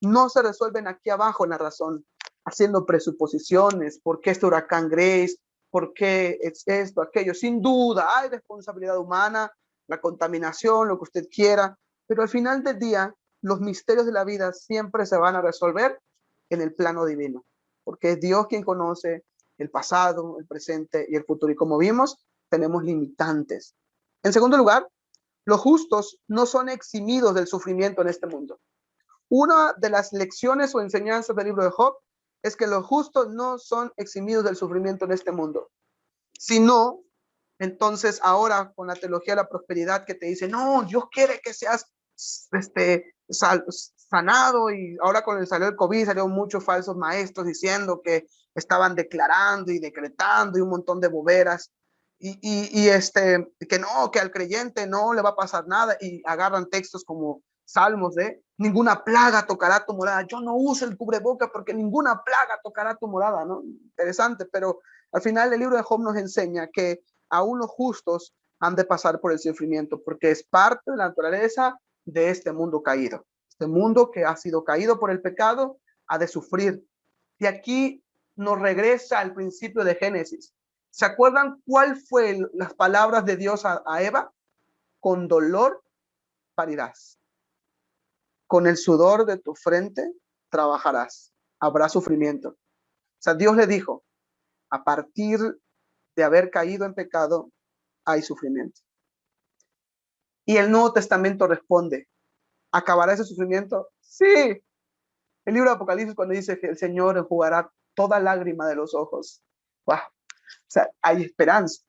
no se resuelven aquí abajo en la razón, haciendo presuposiciones, ¿por qué este huracán Grace? ¿Por qué es esto, aquello? Sin duda, hay responsabilidad humana, la contaminación, lo que usted quiera, pero al final del día, los misterios de la vida siempre se van a resolver en el plano divino, porque es Dios quien conoce el pasado, el presente y el futuro. Y como vimos, tenemos limitantes. En segundo lugar, los justos no son eximidos del sufrimiento en este mundo. Una de las lecciones o enseñanzas del libro de Job es que los justos no son eximidos del sufrimiento en este mundo, sino, entonces ahora con la teología de la prosperidad que te dice, no, Dios quiere que seas sanado, y ahora con el salió el COVID salieron muchos falsos maestros diciendo que estaban declarando y decretando y un montón de boberas. Que no, que al creyente no le va a pasar nada y agarran textos como Salmos de ninguna plaga tocará tu morada. Yo no uso el cubreboca porque ninguna plaga tocará tu morada, ¿no? Interesante, pero al final el libro de Job nos enseña que aún los justos han de pasar por el sufrimiento porque es parte de la naturaleza de este mundo caído. Este mundo que ha sido caído por el pecado ha de sufrir. Y aquí nos regresa al principio de Génesis. ¿Se acuerdan cuál fue las palabras de Dios a Eva? Con dolor parirás. Con el sudor de tu frente trabajarás. Habrá sufrimiento. O sea, Dios le dijo, a partir de haber caído en pecado, hay sufrimiento. Y el Nuevo Testamento responde, ¿acabará ese sufrimiento? Sí. El libro de Apocalipsis cuando dice que el Señor enjugará toda lágrima de los ojos. ¡Wow! O sea, hay esperanza.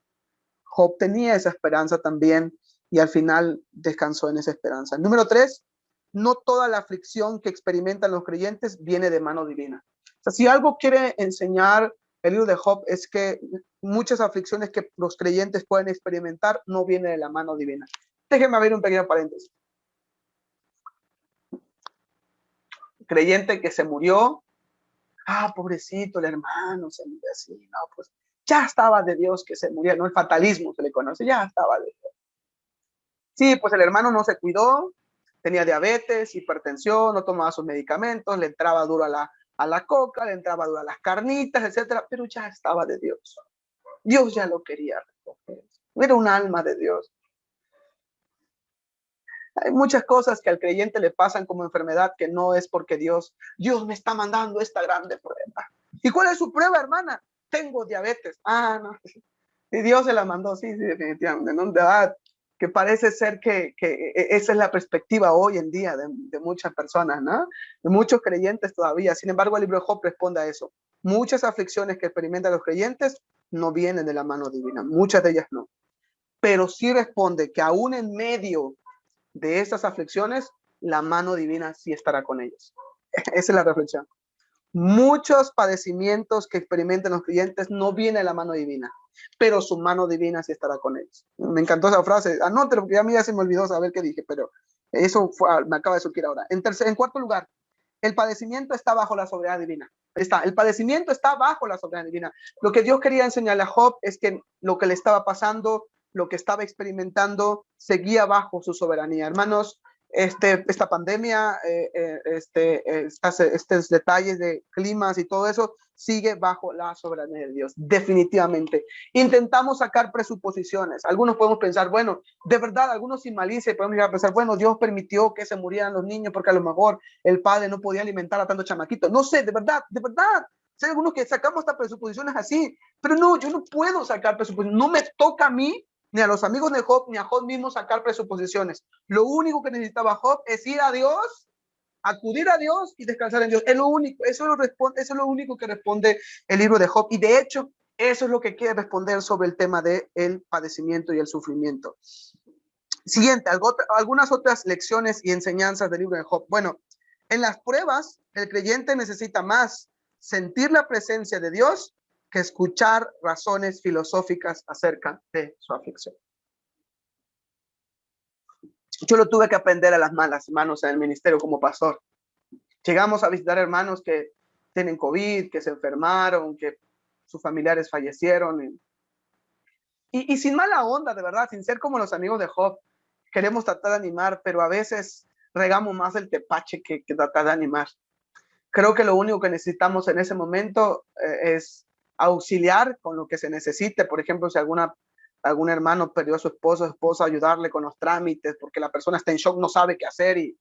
Job tenía esa esperanza también y al final descansó en esa esperanza. Número 3, no toda la aflicción que experimentan los creyentes viene de mano divina. O sea, si algo quiere enseñar el libro de Job es que muchas aflicciones que los creyentes pueden experimentar no vienen de la mano divina. Déjenme abrir un pequeño paréntesis. Creyente que se murió, pobrecito el hermano, se murió así, no, pues ya estaba de Dios que se murió, no el fatalismo se le conoce, ya estaba de Dios. Sí, pues el hermano no se cuidó, tenía diabetes, hipertensión, no tomaba sus medicamentos, le entraba duro a la coca, le entraba duro a las carnitas, etcétera, pero ya estaba de Dios. Dios ya lo quería recoger. Era un alma de Dios. Hay muchas cosas que al creyente le pasan como enfermedad que no es porque Dios me está mandando esta grande prueba. ¿Y cuál es su prueba, hermana? Tengo diabetes. No. Y Dios se la mandó, sí, definitivamente. ¿No? Que parece ser que esa es la perspectiva hoy en día de muchas personas, ¿no? De muchos creyentes todavía. Sin embargo, el libro de Job responde a eso. Muchas aflicciones que experimentan los creyentes no vienen de la mano divina. Muchas de ellas no. Pero sí responde que aún en medio de estas aflicciones, la mano divina sí estará con ellos. Esa es la reflexión. Muchos padecimientos que experimentan los creyentes no viene de la mano divina, pero su mano divina sí estará con ellos. Me encantó esa frase. Anótelo porque a mí ya se me olvidó saber qué dije, pero eso me acaba de surgir ahora. En cuarto lugar, el padecimiento está bajo la soberanía divina. El padecimiento está bajo la soberanía divina. Lo que Dios quería enseñarle a Job es que lo que le estaba pasando, lo que estaba experimentando, seguía bajo su soberanía. Hermanos, esta pandemia, estos detalles de climas y todo eso, sigue bajo la soberanía de Dios, definitivamente. Intentamos sacar presuposiciones. Algunos podemos pensar, bueno, de verdad, algunos sin malicia, podemos llegar a pensar, bueno, Dios permitió que se murieran los niños porque a lo mejor el padre no podía alimentar a tantos chamaquitos. No sé, de verdad, de verdad. Hay algunos que sacamos estas presuposiciones así, pero no, yo no puedo sacar presuposiciones. No me toca a mí, ni a los amigos de Job, ni a Job mismo sacar presuposiciones. Lo único que necesitaba Job es ir a Dios, acudir a Dios y descansar en Dios. Es lo único, eso es lo único que responde el libro de Job. Y de hecho, eso es lo que quiere responder sobre el tema del padecimiento y el sufrimiento. Siguiente, algunas otras lecciones y enseñanzas del libro de Job. Bueno, en las pruebas, el creyente necesita más sentir la presencia de Dios que escuchar razones filosóficas acerca de su aflicción. Yo lo tuve que aprender a las malas, hermanos, en el ministerio como pastor. Llegamos a visitar hermanos que tienen COVID, que se enfermaron, que sus familiares fallecieron. Y sin mala onda, de verdad, sin ser como los amigos de Job, queremos tratar de animar, pero a veces regamos más el tepache que tratar de animar. Creo que lo único que necesitamos en ese momento es auxiliar con lo que se necesite. Por ejemplo, si algún hermano perdió a su esposa, ayudarle con los trámites, porque la persona está en shock, no sabe qué hacer, y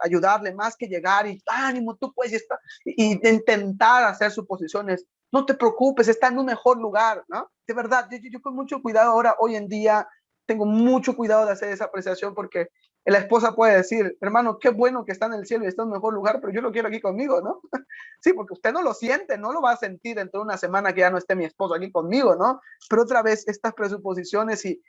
ayudarle más que llegar y ánimo, tú puedes estar, y intentar hacer suposiciones. No te preocupes, está en un mejor lugar, ¿no? De verdad, yo con mucho cuidado ahora, hoy en día, tengo mucho cuidado de hacer esa apreciación, porque la esposa puede decir, hermano, qué bueno que está en el cielo y está en un mejor lugar, pero yo lo quiero aquí conmigo, ¿no? Sí, porque usted no lo siente, no lo va a sentir dentro de una semana que ya no esté mi esposo aquí conmigo, ¿no? Pero otra vez, estas presuposiciones, y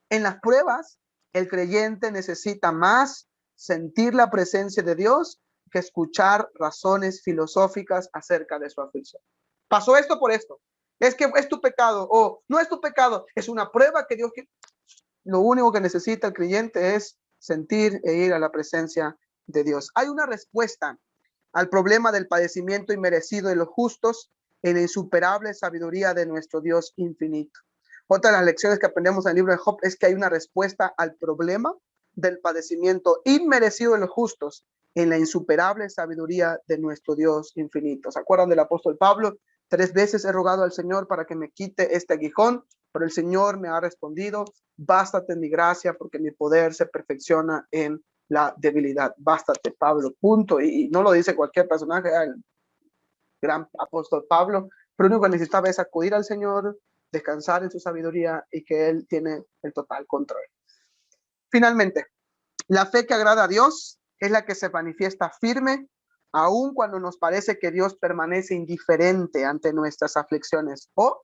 en las pruebas, el creyente necesita más sentir la presencia de Dios que escuchar razones filosóficas acerca de su aflicción. Pasó esto por esto. Es que es tu pecado, o no es tu pecado, es una prueba que Dios quiere. Lo único que necesita el creyente es sentir e ir a la presencia de Dios. Hay una respuesta al problema del padecimiento inmerecido de los justos en la insuperable sabiduría de nuestro Dios infinito. Otra de las lecciones que aprendemos en el libro de Job es que hay una respuesta al problema del padecimiento inmerecido de los justos en la insuperable sabiduría de nuestro Dios infinito. ¿Se acuerdan del apóstol Pablo? 3 veces he rogado al Señor para que me quite este aguijón, pero el Señor me ha respondido, bástate en mi gracia, porque mi poder se perfecciona en la debilidad. Bástate, Pablo, punto. Y no lo dice cualquier personaje, el gran apóstol Pablo, pero lo único que necesitaba es acudir al Señor, descansar en su sabiduría y que Él tiene el total control. Finalmente, la fe que agrada a Dios es la que se manifiesta firme, aun cuando nos parece que Dios permanece indiferente ante nuestras aflicciones, o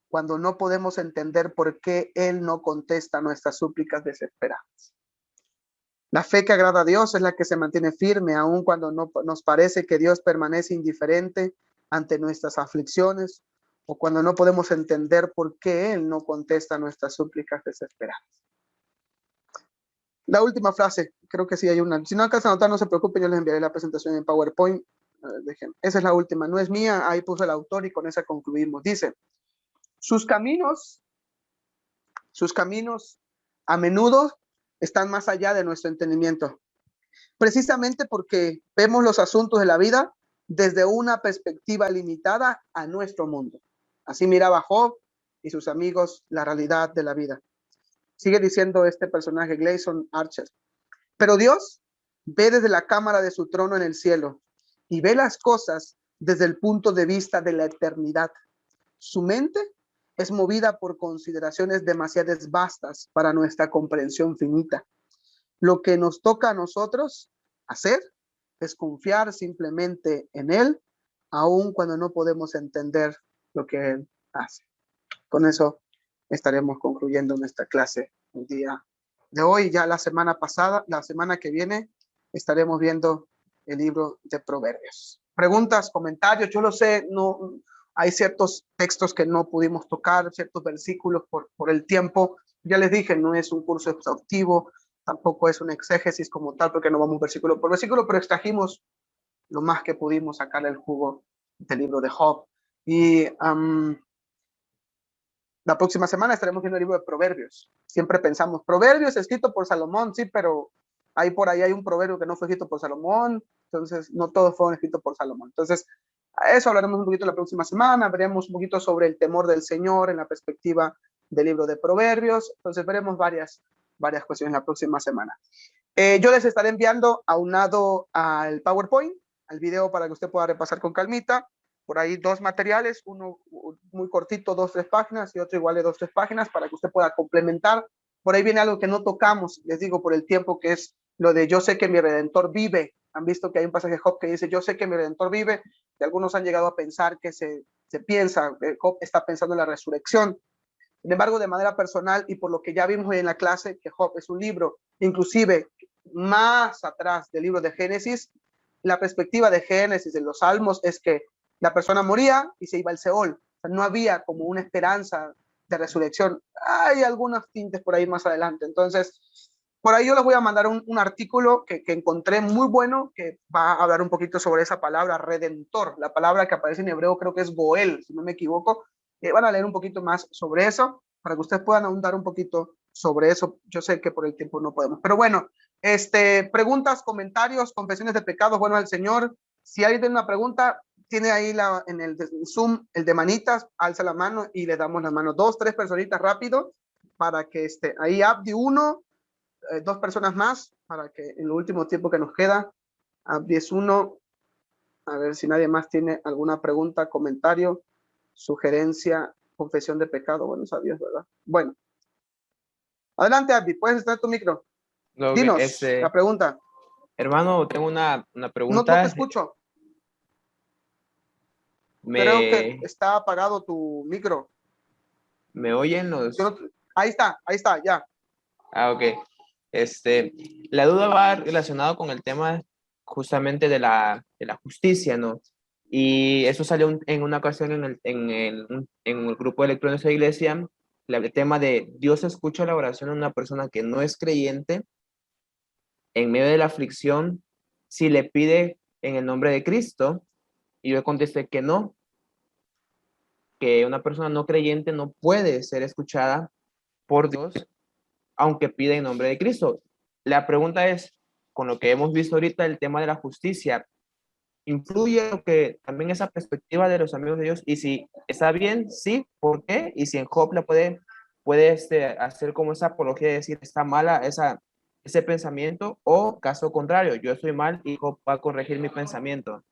cuando no podemos entender por qué Él no contesta nuestras súplicas desesperadas. La fe que agrada a Dios es la que se mantiene firme, aun cuando no nos parece que Dios permanece indiferente ante nuestras aflicciones, o cuando no podemos entender por qué Él no contesta nuestras súplicas desesperadas. La última frase, creo que sí hay una. Si no alcanzan a anotar, no se preocupen, yo les enviaré la presentación en PowerPoint. Esa es la última, no es mía, ahí puso el autor y con esa concluimos. Dice, sus caminos a menudo están más allá de nuestro entendimiento, precisamente porque vemos los asuntos de la vida desde una perspectiva limitada a nuestro mundo. Así miraba Job y sus amigos la realidad de la vida. Sigue diciendo este personaje, Gleason Archer. Pero Dios ve desde la cámara de su trono en el cielo y ve las cosas desde el punto de vista de la eternidad. Su mente es movida por consideraciones demasiado vastas para nuestra comprensión finita. Lo que nos toca a nosotros hacer es confiar simplemente en Él, aun cuando no podemos entender lo que Él hace. Con eso estaremos concluyendo nuestra clase el día de hoy. Ya la semana que viene, estaremos viendo el libro de Proverbios. preguntas, comentarios. Yo lo sé, no, hay ciertos textos que no pudimos tocar, ciertos versículos por el tiempo. Ya les dije, no es un curso exhaustivo, tampoco es un exégesis como tal, porque no vamos versículo por versículo, pero extrajimos lo más que pudimos sacar el jugo del libro de Job. Y la próxima semana estaremos viendo el libro de Proverbios. Siempre pensamos, Proverbios escrito por Salomón, sí, pero ahí por ahí hay un proverbio que no fue escrito por Salomón, entonces no todos fueron escritos por Salomón. Entonces, a eso hablaremos un poquito la próxima semana, veremos un poquito sobre el temor del Señor en la perspectiva del libro de Proverbios, entonces veremos varias cuestiones la próxima semana. Yo les estaré enviando aunado al PowerPoint, al video para que usted pueda repasar con calmita. Por ahí 2 materiales, uno muy cortito, 2-3 páginas, y otro igual de 2-3 páginas para que usted pueda complementar. Por ahí viene algo que no tocamos, les digo, por el tiempo, que es lo de yo sé que mi Redentor vive. Han visto que hay un pasaje de Job que dice yo sé que mi Redentor vive, y algunos han llegado a pensar que se piensa, Job está pensando en la resurrección. Sin embargo, de manera personal y por lo que ya vimos hoy en la clase, que Job es un libro, inclusive más atrás del libro de Génesis, la perspectiva de Génesis, de los Salmos, es que la persona moría y se iba al Seol. O sea, no había como una esperanza de resurrección. Hay algunos tintes por ahí más adelante. Entonces, por ahí yo les voy a mandar un artículo que encontré muy bueno, que va a hablar un poquito sobre esa palabra redentor. La palabra que aparece en hebreo creo que es Goel, si no me equivoco. Van a leer un poquito más sobre eso, para que ustedes puedan ahondar un poquito sobre eso. Yo sé que por el tiempo no podemos. Pero bueno, preguntas, comentarios, confesiones de pecados, bueno al Señor. Si alguien tiene una pregunta, tiene ahí en el Zoom el de manitas, alza la mano y le damos la mano. 2, 3 personitas rápido para que ahí Abdi 1, 2 personas más para que en el último tiempo que nos queda, Abdi es 1. A ver si nadie más tiene alguna pregunta, comentario, sugerencia, confesión de pecado. Bueno, sabios, ¿verdad? Bueno, adelante, Abdi, puedes estar tu micro. Dinos la pregunta. Hermano, tengo una No pregunta. te escucho. Creo que está apagado tu micro. ¿Me oyen los? Ahí está, ya. Ok. La duda va relacionado con el tema justamente de la justicia, ¿no? Y eso salió en una ocasión en el grupo de electrones de la iglesia, el tema de Dios escucha la oración de una persona que no es creyente en medio de la aflicción si le pide en el nombre de Cristo. Y yo contesté que no, que una persona no creyente no puede ser escuchada por Dios aunque pida en nombre de Cristo. La pregunta es, con lo que hemos visto ahorita, el tema de la justicia, ¿influye lo que también esa perspectiva de los amigos de Dios? Y si está bien, sí, ¿por qué? Y si en Job la puede hacer como esa apología de decir, está mala ese pensamiento, o caso contrario, yo estoy mal y Job va a corregir mi pensamiento.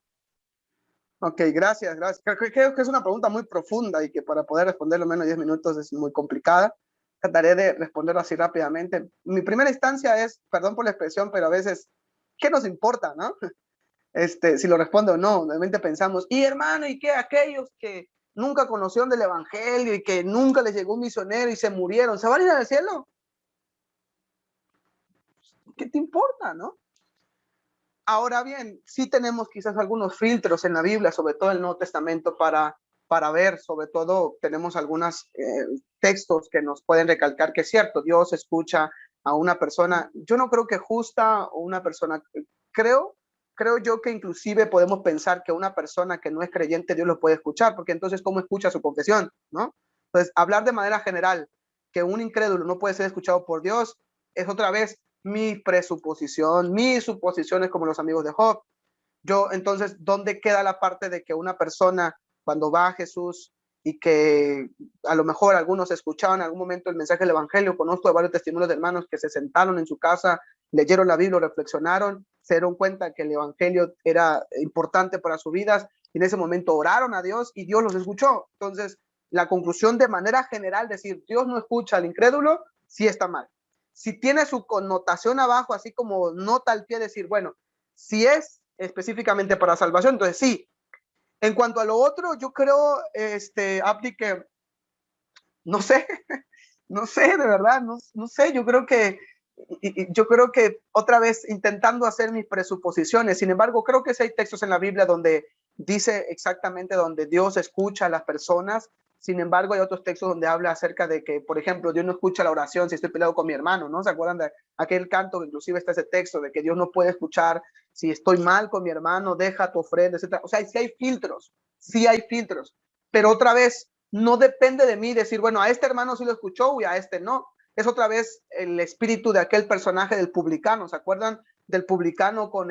Ok, gracias. Creo que es una pregunta muy profunda y que para poder responderlo en menos de 10 minutos es muy complicada. Trataré de responderlo así rápidamente. Mi primera instancia es, perdón por la expresión, pero a veces, ¿qué nos importa, no? Si lo respondo o no, realmente pensamos, y hermano, ¿y qué? Aquellos que nunca conocieron del evangelio y que nunca les llegó un misionero y se murieron, ¿se van a ir al cielo? ¿Qué te importa, no? Ahora bien, sí tenemos quizás algunos filtros en la Biblia, sobre todo en el Nuevo Testamento, para ver, sobre todo tenemos algunos textos que nos pueden recalcar que es cierto, Dios escucha a una persona, yo no creo que justa o una persona, creo yo que inclusive podemos pensar que una persona que no es creyente, Dios lo puede escuchar, porque entonces, ¿cómo escucha su confesión? ¿No? Entonces, hablar de manera general que un incrédulo no puede ser escuchado por Dios es otra vez mi presuposición, mis suposiciones como los amigos de Job. Yo, entonces, ¿dónde queda la parte de que una persona, cuando va a Jesús y que a lo mejor algunos escuchaban en algún momento el mensaje del evangelio? Conozco de varios testimonios de hermanos que se sentaron en su casa, leyeron la Biblia, reflexionaron, se dieron cuenta que el evangelio era importante para sus vidas y en ese momento oraron a Dios y Dios los escuchó. Entonces, la conclusión de manera general, decir Dios no escucha al incrédulo, sí está mal. Si tiene su connotación abajo, así como nota al pie, decir, bueno, si es específicamente para salvación, entonces sí. En cuanto a lo otro, yo creo, Abdi, que no sé, no sé, de verdad, no sé, yo creo que y yo creo que otra vez intentando hacer mis presuposiciones, sin embargo, creo que sí hay textos en la Biblia donde dice exactamente donde Dios escucha a las personas. Sin embargo, hay otros textos donde habla acerca de que, por ejemplo, Dios no escucha la oración si estoy peleado con mi hermano, ¿no? ¿Se acuerdan de aquel canto que inclusive está ese texto de que Dios no puede escuchar si estoy mal con mi hermano, deja tu ofrenda, etcétera? O sea, sí hay filtros, pero otra vez, no depende de mí decir, bueno, a este hermano sí lo escuchó y a este no. Es otra vez el espíritu de aquel personaje del publicano. ¿Se acuerdan del publicano con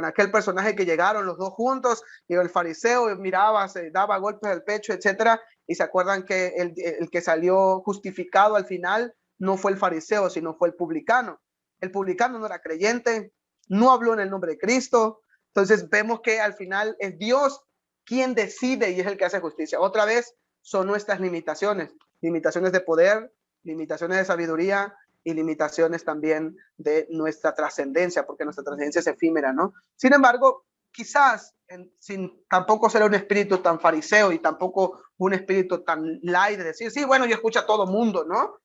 aquel personaje que llegaron los dos juntos? Y el fariseo miraba, se daba golpes al pecho, etcétera. Y se acuerdan que el que salió justificado al final no fue el fariseo, sino fue el publicano. El publicano no era creyente, no habló en el nombre de Cristo. Entonces vemos que al final es Dios quien decide y es el que hace justicia. Otra vez son nuestras limitaciones de poder, limitaciones de sabiduría y limitaciones también de nuestra trascendencia, porque nuestra trascendencia es efímera, ¿no? Sin embargo, quizás sin tampoco ser un espíritu tan fariseo y tampoco un espíritu tan light de decir, sí, bueno, yo escucho a todo mundo, ¿no?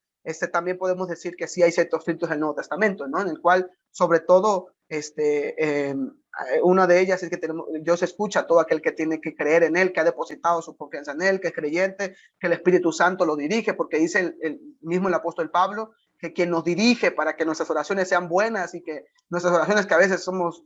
También podemos decir que sí hay ciertos filtros del Nuevo Testamento, ¿no? En el cual, sobre todo, una de ellas es que Dios escucha a todo aquel que tiene que creer en Él, que ha depositado su confianza en Él, que es creyente, que el Espíritu Santo lo dirige, porque dice el apóstol Pablo, que quien nos dirige para que nuestras oraciones sean buenas y que nuestras oraciones, que a veces somos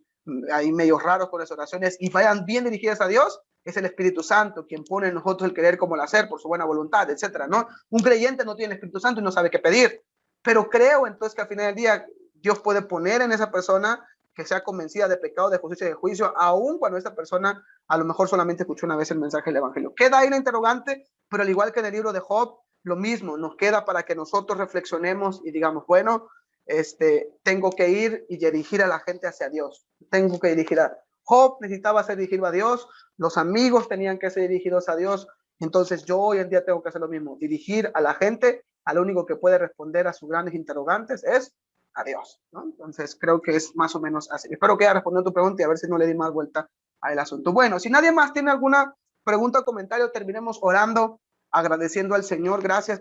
ahí medio raros con las oraciones y vayan bien dirigidas a Dios, es el Espíritu Santo quien pone en nosotros el querer como el hacer por su buena voluntad, etcétera, ¿no? Un creyente no tiene el Espíritu Santo y no sabe qué pedir, pero creo entonces que al final del día Dios puede poner en esa persona que sea convencida de pecado, de justicia y de juicio, aun cuando esta persona a lo mejor solamente escuchó una vez el mensaje del Evangelio. Queda ahí la interrogante, pero al igual que en el libro de Job, lo mismo, nos queda para que nosotros reflexionemos y digamos, bueno, tengo que ir y dirigir a la gente hacia Dios. Tengo que dirigir a... Job necesitaba ser dirigido a Dios, los amigos tenían que ser dirigidos a Dios, entonces yo hoy en día tengo que hacer lo mismo, dirigir a la gente, a lo único que puede responder a sus grandes interrogantes es a Dios, ¿no? Entonces creo que es más o menos así. Espero que haya respondido tu pregunta y a ver si no le di más vuelta al asunto. Bueno, si nadie más tiene alguna pregunta o comentario, terminemos orando, agradeciendo al Señor. Gracias.